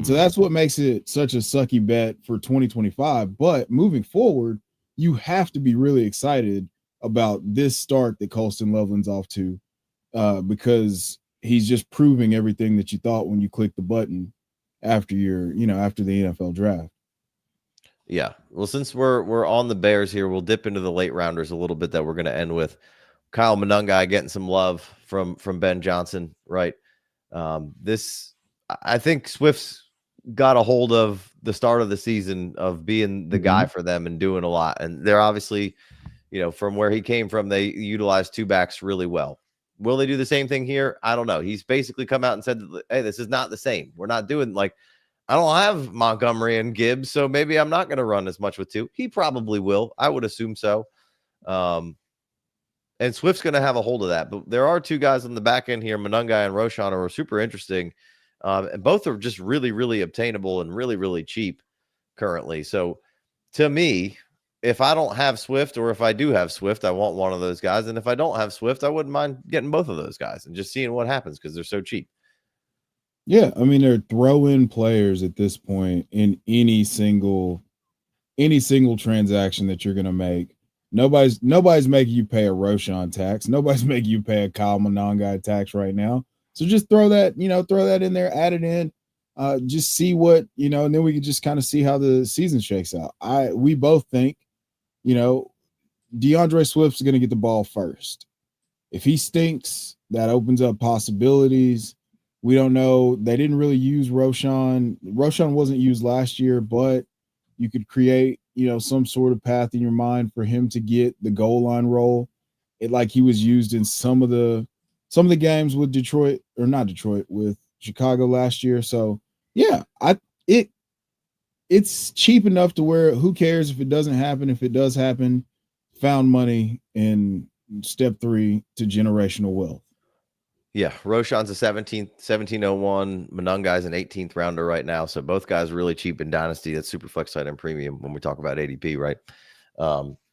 So that's what makes it such a sucky bet for 2025. But moving forward, you have to be really excited about this start that Colston Loveland's off to, because he's just proving everything that you thought when you clicked the button after after the NFL draft. Yeah. Well, since we're on the Bears here, we'll dip into the late rounders a little bit that we're going to end with. Kyle Monangai getting some love from Ben Johnson, right? I think Swift's got a hold of the start of the season of being the guy for them and doing a lot. And they're obviously, from where he came from, they utilize 2 backs really well. Will they do the same thing here? I don't know. He's basically come out and said, hey, this is not the same. We're not doing I don't have Montgomery and Gibbs, so maybe I'm not going to run as much with 2. He probably will. I would assume so. And Swift's going to have a hold of that. But there are 2 guys on the back end here, Monangai and Roschon, are super interesting. And both are just really, really obtainable and really, really cheap currently. So to me, if I don't have Swift or if I do have Swift, I want one of those guys. And if I don't have Swift, I wouldn't mind getting both of those guys and just seeing what happens because they're so cheap. Yeah, I mean, they're throw-in players at this point in any single transaction that you're going to make. Nobody's making you pay a Roschon tax. Nobody's making you pay a Kyle Monangai tax right now. So just throw that in there, add it in, just see what, and then we can just kind of see how the season shakes out. We both think, DeAndre Swift's going to get the ball first. If he stinks, that opens up possibilities. We don't know. They didn't really use Roschon. Roschon wasn't used last year, but you could create, some sort of path in your mind for him to get the goal line role. Like he was used in some of the games with with Chicago last year. So yeah, it's cheap enough to where who cares if it doesn't happen. If it does happen, found money in step 3 to generational wealth. Yeah, Roschon's a 1701. Monangai's an 18th rounder right now. So both guys are really cheap in Dynasty. That's super flex side and premium when we talk about ADP, right?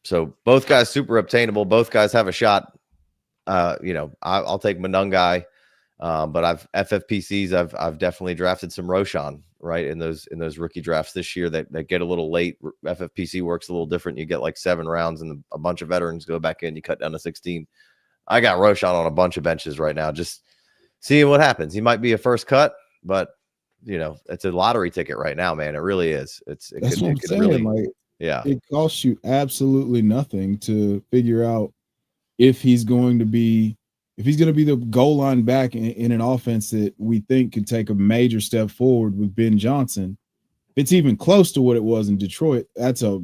So both guys super obtainable. Both guys have a shot. I'll take Monangai, but I've FFPCs. I've definitely drafted some Roschon, right, in those rookie drafts this year that get a little late. FFPC works a little different. You get like 7 rounds and a bunch of veterans go back in. You cut down to 16. I got Roschon on a bunch of benches right now, just seeing what happens. He might be a first cut, but it's a lottery ticket right now, man. It really is. That's what I'm saying. Really, it costs you absolutely nothing to figure out if he's going to be the goal line back in an offense that we think could take a major step forward with Ben Johnson. If it's even close to what it was in Detroit, that's a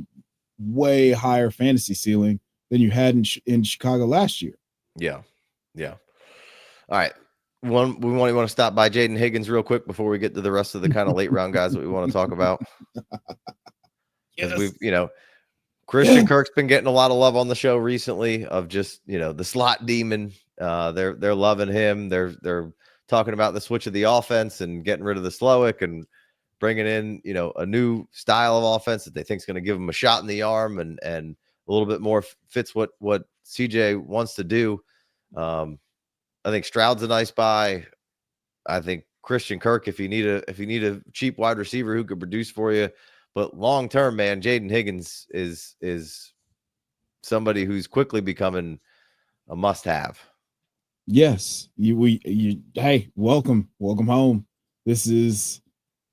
way higher fantasy ceiling than you had in Chicago last year. Yeah. All right. we want to stop by Jaden Higgins real quick before we get to the rest of the kind of late round guys that we want to talk about. Because we've, Christian Kirk's been getting a lot of love on the show recently of just, the slot demon. They're loving him. They're talking about the switch of the offense and getting rid of the Slowick and bringing in, a new style of offense that they think is going to give him a shot in the arm and a little bit more fits what CJ wants to do. I think Stroud's a nice buy. I think Christian Kirk, if you need a cheap wide receiver who could produce for you, but long term, man, Jaden Higgins is somebody who's quickly becoming a must have. Yes, hey, welcome home. This is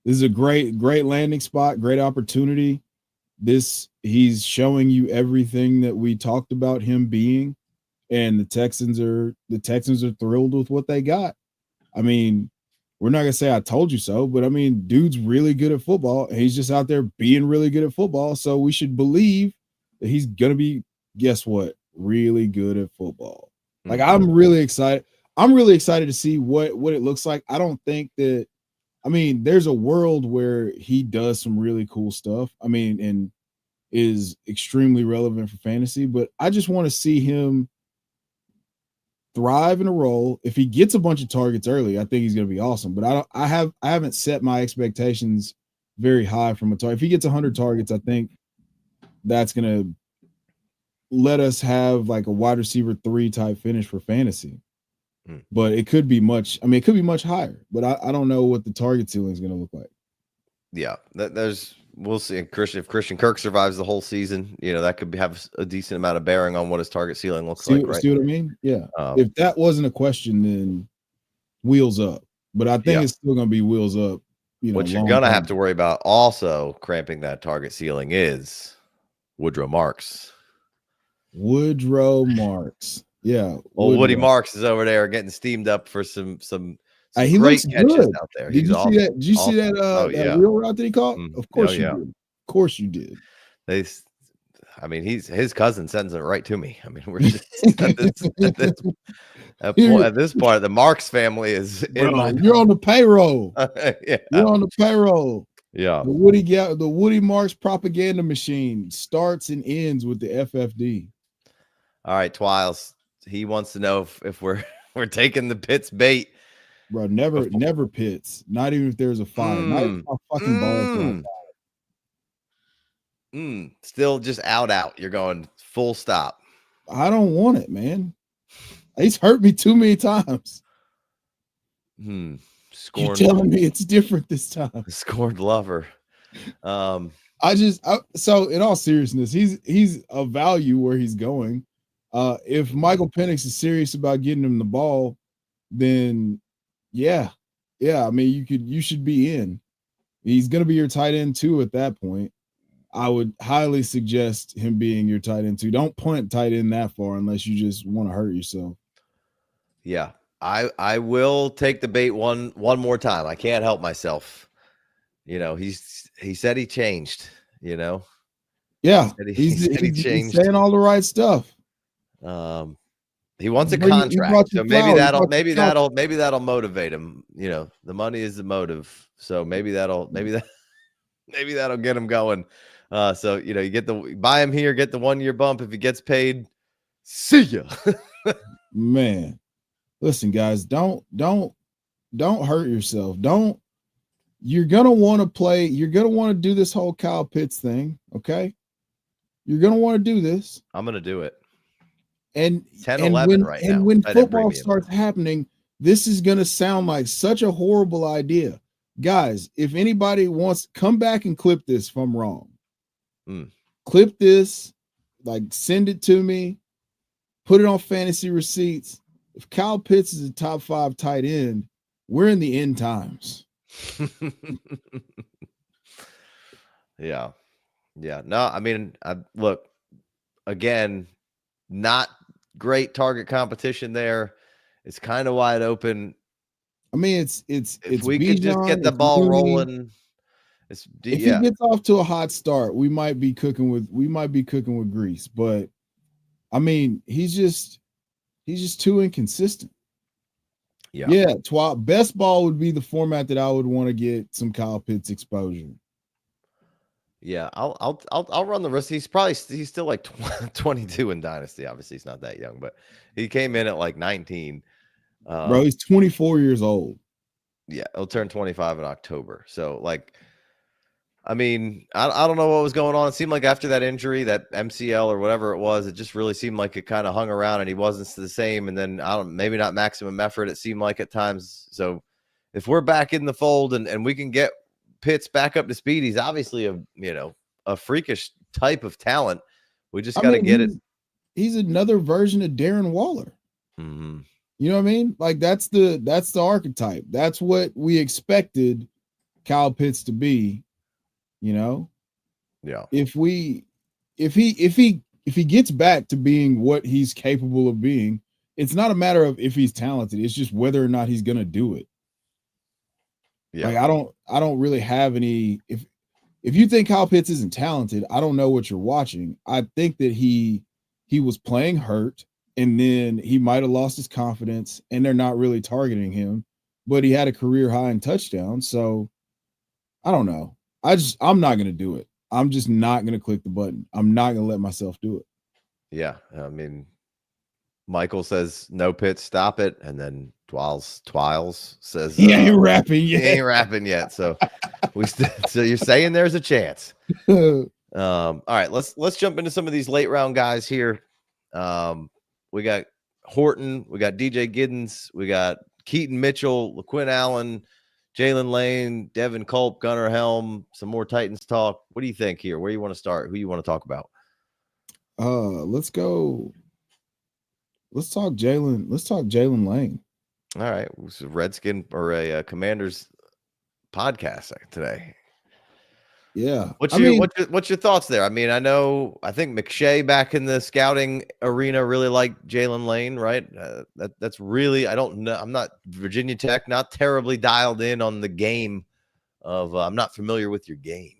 a great landing spot, great opportunity. He's showing you everything that we talked about him being, and the Texans are thrilled with what they got. I mean, we're not gonna say I told you so, but I mean, dude's really good at football, and he's just out there being really good at football. So we should believe that he's gonna be, guess what, really good at football. Like, I'm really excited. I'm really excited to see what it looks like. I don't think that, I mean, there's a world where he does some really cool stuff. I mean, and is extremely relevant for fantasy, but I just want to see him thrive in a role. If he gets a bunch of targets early, I think he's going to be awesome. But I haven't set my expectations very high from a target. If he gets 100 targets, I think that's going to let us have like a wide receiver 3 type finish for fantasy. But it could be much higher, but I don't know what the target ceiling is going to look like. Yeah, we'll see. If Christian Kirk survives the whole season, that could have a decent amount of bearing on what his target ceiling looks like. Right? See what I mean? Yeah. If that wasn't a question, then wheels up. But I think it's still going to be wheels up. What you're going to have to worry about also cramping that target ceiling is Woodrow Marks. Yeah. Well, Woody Marks is over there getting steamed up for some he great looks catches good out there. Did you see that? Did you see that? That wheel route that he caught? Of course you did. Of course you did. His cousin sends it right to me. I mean, we're just at this point, the Marks family is You're on the payroll. Yeah. You're on the payroll. Yeah. The Woody Marks propaganda machine starts and ends with the FFD. All right, Twiles. He wants to know if we're taking the Pitts bait. Bro, never Pitts. Not even if there's a fire. Not even if my fucking balls are still just out. You're going full stop. I don't want it, man. He's hurt me too many times. You're telling me it's different this time. Scorned lover. So in all seriousness, he's a value where he's going. If Michael Penix is serious about getting him the ball, then yeah. I mean, you should be in. He's going to be your tight end too at that point. I would highly suggest him being your tight end too. Don't punt tight end that far unless you just want to hurt yourself. Yeah, I will take the bait one more time. I can't help myself. He said he changed. Yeah, he's saying all the right stuff. He wants a contract, so maybe that'll motivate him. The money is the motive, so maybe that'll get him going. So you get buy him here, get the 1 year bump. If he gets paid, see ya. Man, listen, guys, don't hurt yourself. You're gonna want to play. You're gonna want to do this whole Kyle Pitts thing. Okay, you're gonna want to do this. I'm gonna do it. And 10-11 right now. And when football starts happening, this is going to sound like such a horrible idea. Guys, if anybody wants, come back and clip this if I'm wrong. Clip this, send it to me, put it on fantasy receipts. If Kyle Pitts is a top 5 tight end, we're in the end times. Yeah. No, I mean, look, again, not great target competition there. It's kind of wide open. I mean, it's if we could just get the ball rolling. If he gets off to a hot start, we might be cooking with grease. But I mean, he's just too inconsistent. Yeah, best ball would be the format that I would want to get some Kyle Pitts exposure. Yeah, I'll run the risk. He's still like 22 in Dynasty. Obviously, he's not that young, but he came in at like 19. Bro, he's 24 years old. Yeah, he'll turn 25 in October. So, like, I mean, I don't know what was going on. It seemed like after that injury, that MCL or whatever it was, it just really seemed like it kind of hung around and he wasn't the same. And then maybe not maximum effort, it seemed like at times. So if we're back in the fold and we can get Pitts back up to speed, he's obviously a freakish type of talent. We just got to get it. He's another version of Darren Waller. Mm-hmm. You know what I mean? Like that's the archetype. That's what we expected Kyle Pitts to be. You know, yeah. If he gets back to being what he's capable of being, it's not a matter of if he's talented. It's just whether or not he's gonna do it. Yeah. Like I don't really have any. If you think Kyle Pitts isn't talented, I don't know what you're watching. I think that he was playing hurt, and then he might have lost his confidence, and they're not really targeting him. But he had a career high in touchdowns, so I don't know. I'm not going to do it. I'm just not going to click the button. I'm not going to let myself do it. Yeah. I mean, Michael says no Pitts, stop it. And then Twiles says he ain't rapping yet. He ain't rapping yet. So so you're saying there's a chance. All right, let's jump into some of these late round guys here. We got Horton, we got DJ Giddens, we got Keaton Mitchell, LaQuinn Allen, Jalen Lane, Devin Culp, Gunnar Helm, some more Titans talk. What do you think here? Where you want to start? Who you want to talk about? Let's go. Let's talk Jalen. Let's talk Jalen Lane. All right. It's a Redskin or a Commanders podcast today. Yeah. What's your thoughts there? I mean, I think McShay back in the scouting arena really liked Jalen Lane, right? That's really, I don't know. I'm not Virginia Tech, not terribly dialed in on the game of, I'm not familiar with your game.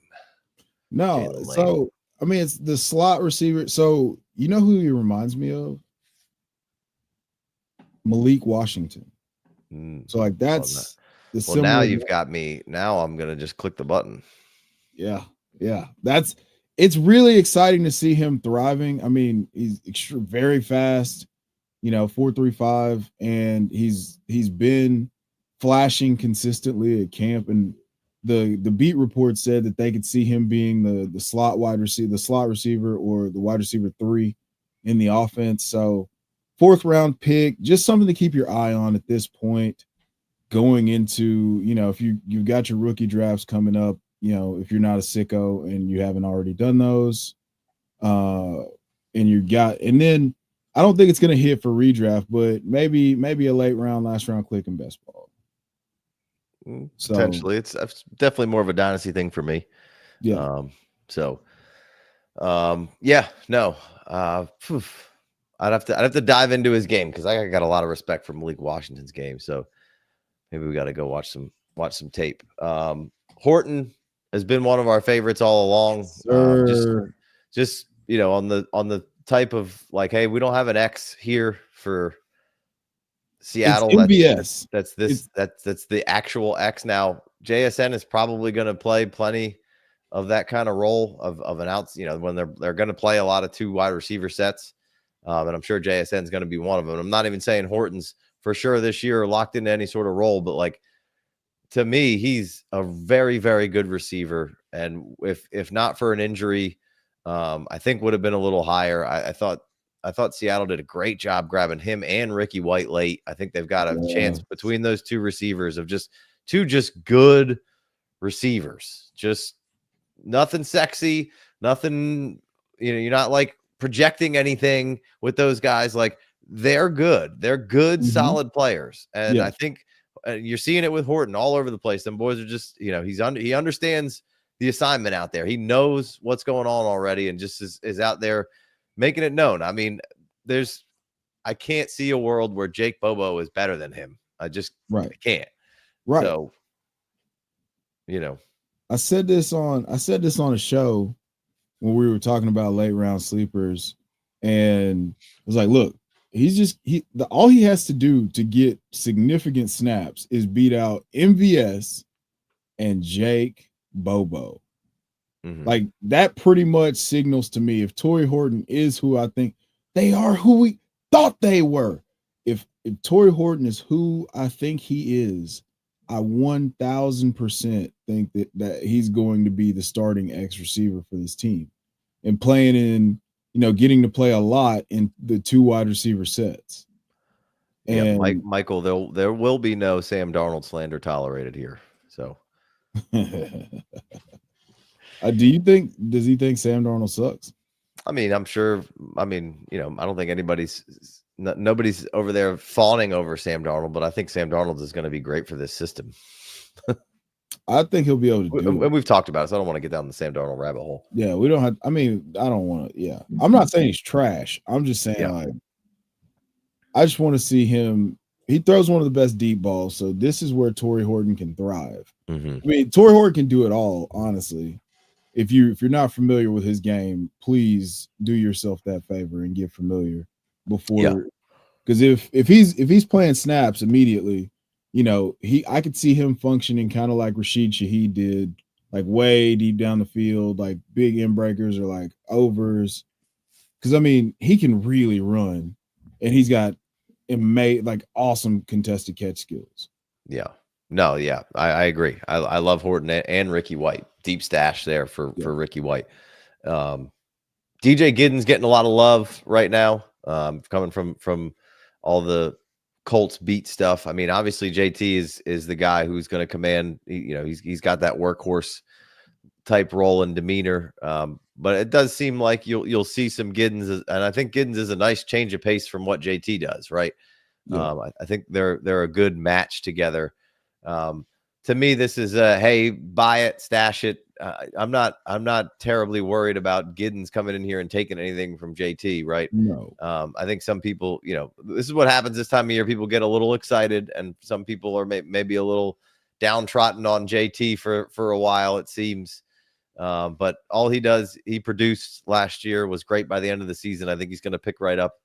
No. So, I mean, it's the slot receiver. So, you know who he reminds me of? Malik Washington. So, like, that's the well, now you've got me. Now I'm going to just click the button. Yeah. It's really exciting to see him thriving. I mean, he's very fast, 4.35, and he's been flashing consistently at camp. And the beat report said that they could see him being the slot wide receiver, the slot receiver, or the wide receiver 3 in the offense. So 4th round pick, just something to keep your eye on at this point. Going into, if you've got your rookie drafts coming up, if you're not a sicko and you haven't already done those, and then I don't think it's going to hit for redraft, but maybe a late round, last round click in best ball. Potentially, it's definitely more of a dynasty thing for me. Yeah. I'd have to dive into his game because I got a lot of respect for Malik Washington's game. So maybe we got to go watch some tape. Horton has been one of our favorites all along. Just on the type of like, hey, we don't have an X here for Seattle. It's MVS. That's the actual X. Now JSN is probably going to play plenty of that kind of role of an outs. When they're going to play a lot of 2 wide receiver sets, and I'm sure JSN is going to be one of them. I'm not even saying Horton's for sure this year locked into any sort of role, but like, to me, he's a very, very good receiver. And if not for an injury, I think would have been a little higher. I thought Seattle did a great job grabbing him and Ricky White late. I think they've got a chance between those 2 receivers of just 2 good receivers. Just nothing sexy, nothing, you're not like projecting anything with those guys. Like they're good. They're good, solid players. And I think you're seeing it with Horton all over the place. Them boys are just, he understands the assignment out there. He knows what's going on already and just is out there making it known. I mean, I can't see a world where Jake Bobo is better than him. I just can't. Right. So, I said this on a show when we were talking about late round sleepers, and I was like, look, all he has to do to get significant snaps is beat out MVS and Jake Bobo. Like that pretty much signals to me if Torrey Horton is who I think they are, who we thought they were. If Torrey Horton is who I think he is, I 1000% think that he's going to be the starting X receiver for this team and playing in, getting to play a lot in the 2 wide receiver sets. And yeah, Michael, there will be no Sam Darnold slander tolerated here. So does he think Sam Darnold sucks? I mean, I'm sure. I mean, I don't think nobody's over there fawning over Sam Darnold, but I think Sam Darnold is going to be great for this system. I think he'll be able to do it. And we've talked about it, so I don't want to get down the Sam Darnold rabbit hole. Yeah, we don't have. I mean, I don't want to. Yeah, I'm not saying he's trash. I'm just saying, like, I just want to see him. He throws one of the best deep balls, so this is where Torrey Horton can thrive. I mean, Torrey Horton can do it all, honestly. If you're not familiar with his game, please do yourself that favor and get familiar before, because if he's playing snaps immediately, I could see him functioning kind of like Rashid Shaheed did, like way deep down the field, like big end breakers or like overs. Because I mean, he can really run, and he's got awesome contested catch skills. Yeah. No, yeah, I agree. I love Horton and Ricky White. Deep stash there for Ricky White. DJ Giddens getting a lot of love right now, coming from all the Colts beat stuff. I mean, obviously JT is the guy who's going to command. He's got that workhorse type role and demeanor. But it does seem like you'll see some Giddens, and I think Giddens is a nice change of pace from what JT does. Right. Yeah. I think they're a good match together. To me, this is hey, buy it, stash it. I'm not terribly worried about Giddens coming in here and taking anything from JT, right? No. I think some people, this is what happens this time of year. People get a little excited, and some people are maybe a little downtrodden on JT for a while, it seems. But all he produced last year was great by the end of the season. I think he's going to pick right up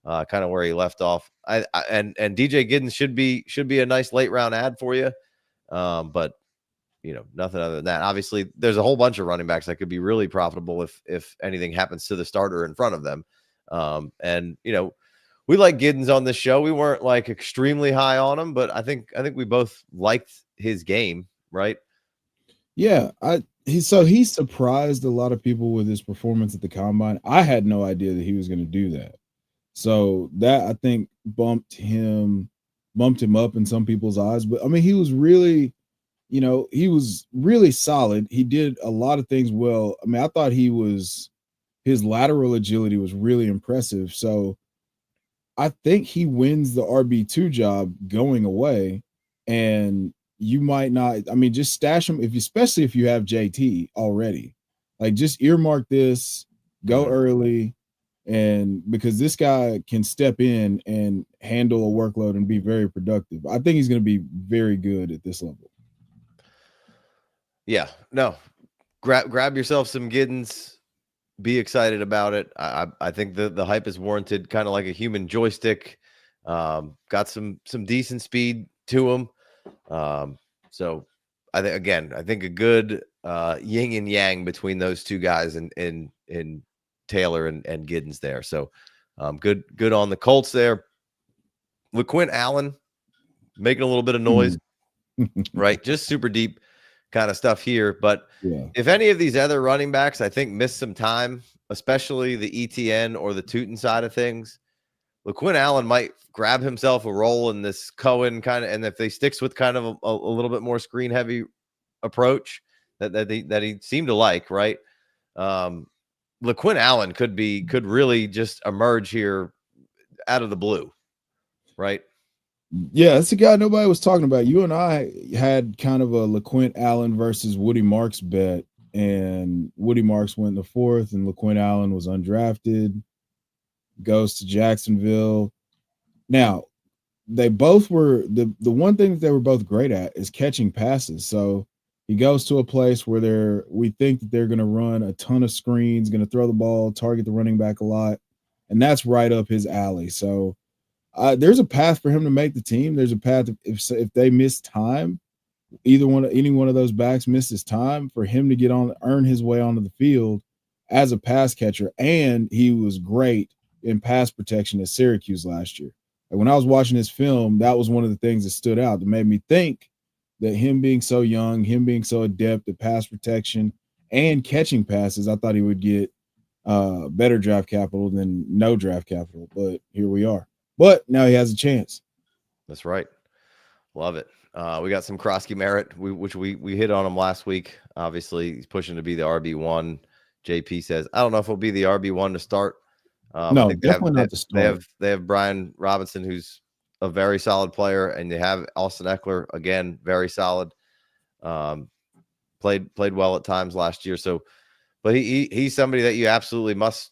kind of where he left off. And DJ Giddens should be a nice late round ad for you. But nothing other than that. Obviously, there's a whole bunch of running backs that could be really profitable if anything happens to the starter in front of them. And we like Giddens on this show. We weren't like extremely high on him, but I think we both liked his game, right? Yeah, he surprised a lot of people with his performance at the combine. I had no idea that he was going to do that. So that, I think, bumped him up in some people's eyes. But I mean, he was really solid. He did a lot of things well. I mean, I thought his lateral agility was really impressive. So I think he wins the RB2 job going away. And you might not, I mean, just stash him, especially if you have JT already. Like, just earmark this, go early. And because this guy can step in and handle a workload and be very productive, I think he's going to be very good at this level. Yeah, no, grab yourself some Giddens, be excited about it. I think the hype is warranted, kind of like a human joystick. Got some decent speed to him. So I think a good yin and yang between those two guys in Taylor and Giddens there. So good on the Colts there. LaQuint Allen making a little bit of noise, right? Just super deep kind of stuff here. But if any of these other running backs, I think, missed some time, especially the ETN or the Tootin side of things, LaQuint Allen might grab himself a role in this Cohen kind of, and if they sticks with kind of a little bit more screen heavy approach that he seemed to like, right? LaQuint Allen could really just emerge here out of the blue, right? Yeah, that's a guy nobody was talking about. You and I had kind of a LaQuint Allen versus Woody Marks bet, and Woody Marks went in the 4th, and LaQuint Allen was undrafted, goes to Jacksonville. Now, they both were the one thing that they were both great at is catching passes. So he goes to a place where we think that they're going to run a ton of screens, going to throw the ball, target the running back a lot. and that's right up his alley. So there's a path for him to make the team. There's a path if they miss time, any one of those backs misses time, for him to earn his way onto the field as a pass catcher. And he was great in pass protection at Syracuse last year. And when I was watching his film, that was one of the things that stood out that made me think that him being so young, him being so adept at pass protection and catching passes, I thought he would get better draft capital than no draft capital. But here we are. But now he has a chance. That's right. Love it. We got some Krosky Merritt, which we hit on him last week. Obviously, he's pushing to be the RB1. JP says, I don't know if it'll be the RB1 to start. No, definitely not to start. They have Brian Robinson, who's a very solid player, and they have Austin Eckler, again, very solid. Played well at times last year. So, but he's somebody that you absolutely must,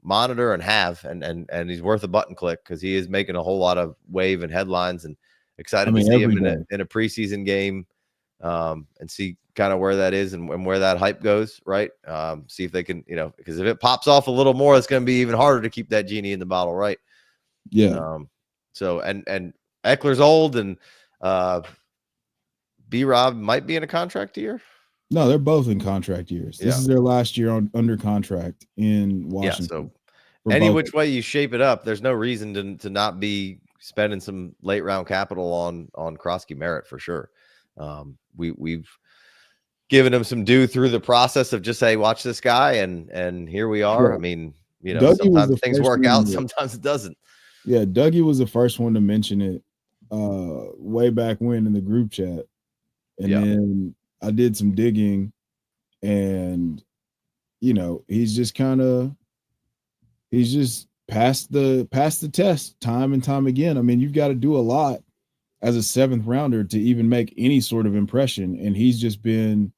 monitor and have, and he's worth a button click because he is making a whole lot of wave and headlines, and excited to see him in a preseason game, and see kind of where that is and where that hype goes, right? See if they can, because if it pops off a little more, it's going to be even harder to keep that genie in the bottle, right? Yeah. So and Eckler's old, and B-Rob might be in a contract year. No, they're both in contract years. This is their last year under contract in Washington. Yeah, so any which way you shape it up, there's no reason to not be spending some late round capital on Krosky Merritt for sure. We've given him some due through the process of just, hey, watch this guy, and here we are. Yeah. I mean, Dougie sometimes things work out, sometimes it doesn't. Yeah, Dougie was the first one to mention it way back when in the group chat. And then I did some digging, and he's just passed the test time and time again. I mean, you've got to do a lot as a seventh rounder to even make any sort of impression, and he's just been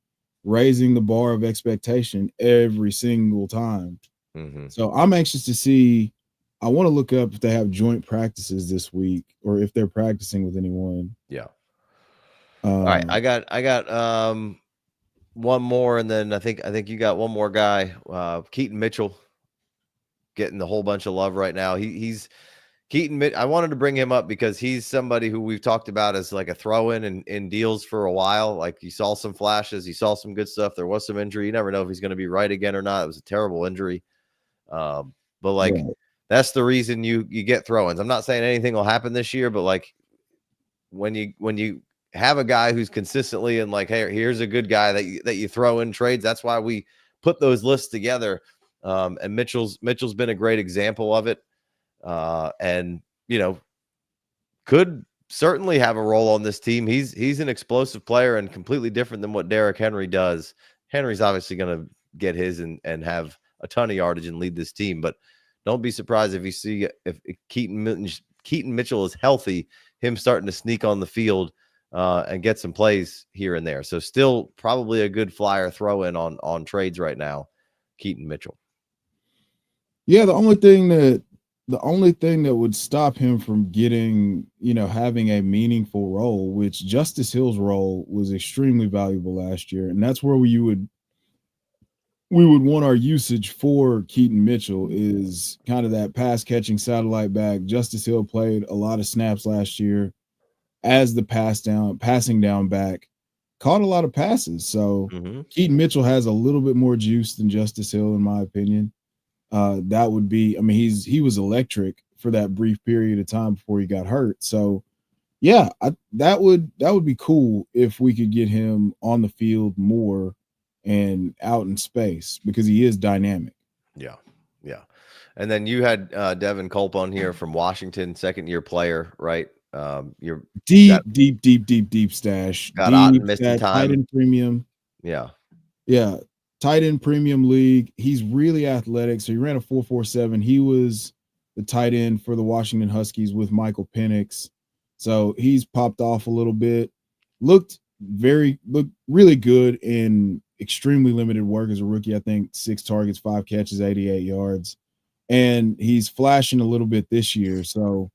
raising the bar of expectation every single time. Mm-hmm. So I'm anxious to see. I want to look up if they have joint practices this week or if they're practicing with anyone. Yeah. All right, I got one more, and then I think you got one more guy, Keaton Mitchell, getting the whole bunch of love right now. He's Keaton. I wanted to bring him up because he's somebody who we've talked about as like a throw-in in deals for a while. Like, you saw some flashes, you saw some good stuff. There was some injury. You never know if he's going to be right again or not. It was a terrible injury, but like that's the reason you get throw-ins. I'm not saying anything will happen this year, but like when you have a guy who's consistently and like, hey, here's a good guy that you throw in trades. That's why we put those lists together. And Mitchell's been a great example of it. And could certainly have a role on this team. He's an explosive player and completely different than what Derrick Henry does. Henry's obviously going to get his and have a ton of yardage and lead this team, but don't be surprised if you see if Keaton Mitchell is healthy, him starting to sneak on the field and get some plays here and there. So still probably a good flyer throw in on trades right now, Keaton Mitchell. Yeah, the only thing that would stop him from getting, having a meaningful role, which Justice Hill's role was extremely valuable last year, and that's where we would want our usage for Keaton Mitchell, is kind of that pass catching satellite back. Justice Hill played a lot of snaps last year as the passing down back, caught a lot of passes. So Keaton Mitchell has a little bit more juice than Justice Hill, in my opinion. That would be, I mean, he was electric for that brief period of time before he got hurt. So yeah, that would be cool if we could get him on the field more and out in space, because he is dynamic. Yeah. And then you had Devin Culp on here from Washington, second-year player, right? You're deep stash. Got Otten missing time. Tight end premium. Yeah. Tight end premium league. He's really athletic. So he ran a 4.47. He was the tight end for the Washington Huskies with Michael Penix. So he's popped off a little bit. Looked really good in extremely limited work as a rookie. I think 6 targets, 5 catches, 88 yards. And he's flashing a little bit this year. So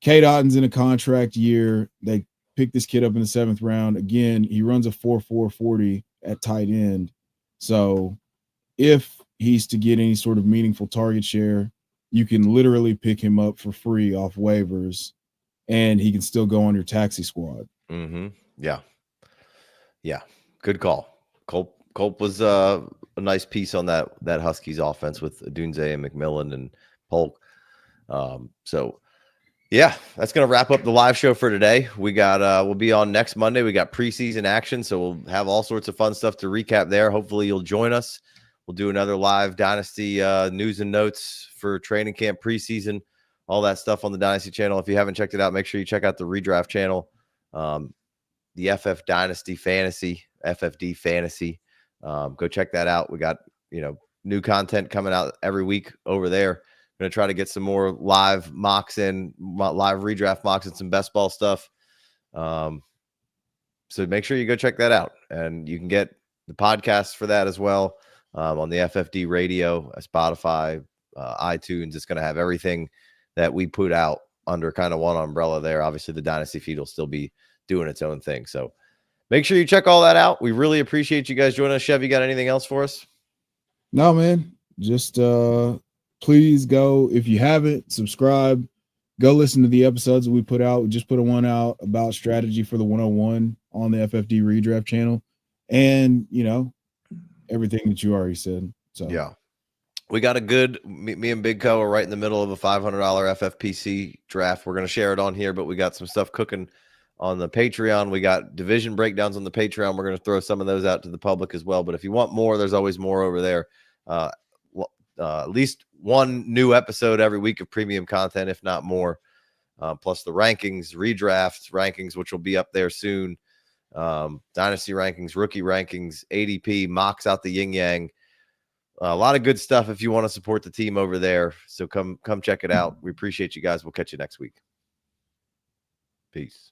Cade Otton's in a contract year. They picked this kid up in the 7th round. Again, he runs a 4.40 at tight end. So if he's to get any sort of meaningful target share, you can literally pick him up for free off waivers, and he can still go on your taxi squad. Yeah. Good call. Culp was a nice piece on that Huskies offense with Dunze and McMillan and Polk. So yeah, that's going to wrap up the live show for today. We got, we'll be on next Monday. We got preseason action, so we'll have all sorts of fun stuff to recap there. Hopefully you'll join us. We'll do another live Dynasty news and notes for training camp, preseason, all that stuff on the Dynasty channel. If you haven't checked it out, make sure you check out the Redraft channel, the FF Dynasty Fantasy, FFD Fantasy. Go check that out. We got, new content coming out every week over there. Going to try to get some more live mocks in, live redraft mocks and some best ball stuff. So make sure you go check that out. And you can get the podcasts for that as well on the FFD radio, Spotify, iTunes. It's going to have everything that we put out under kind of one umbrella there. Obviously, the Dynasty feed will still be doing its own thing. So make sure you check all that out. We really appreciate you guys joining us. Chev, you got anything else for us? No, man. Just please go, if you haven't, subscribe, go listen to the episodes that we put out. We just put one out about strategy for the 101 on the FFD Redraft channel, and everything that you already said. So yeah, we got a good, me and Big Co are right in the middle of a $500 FFPC draft. We're going to share it on here, but we got some stuff cooking on the Patreon. We got division breakdowns on the Patreon. We're going to throw some of those out to the public as well. But if you want more, there's always more over there. At least one new episode every week of premium content, if not more, plus the rankings, redraft rankings, which will be up there soon, dynasty rankings, rookie rankings, ADP, mocks out the yin yang, a lot of good stuff if you want to support the team over there. So come check it out. We appreciate you guys. We'll catch you next week. Peace.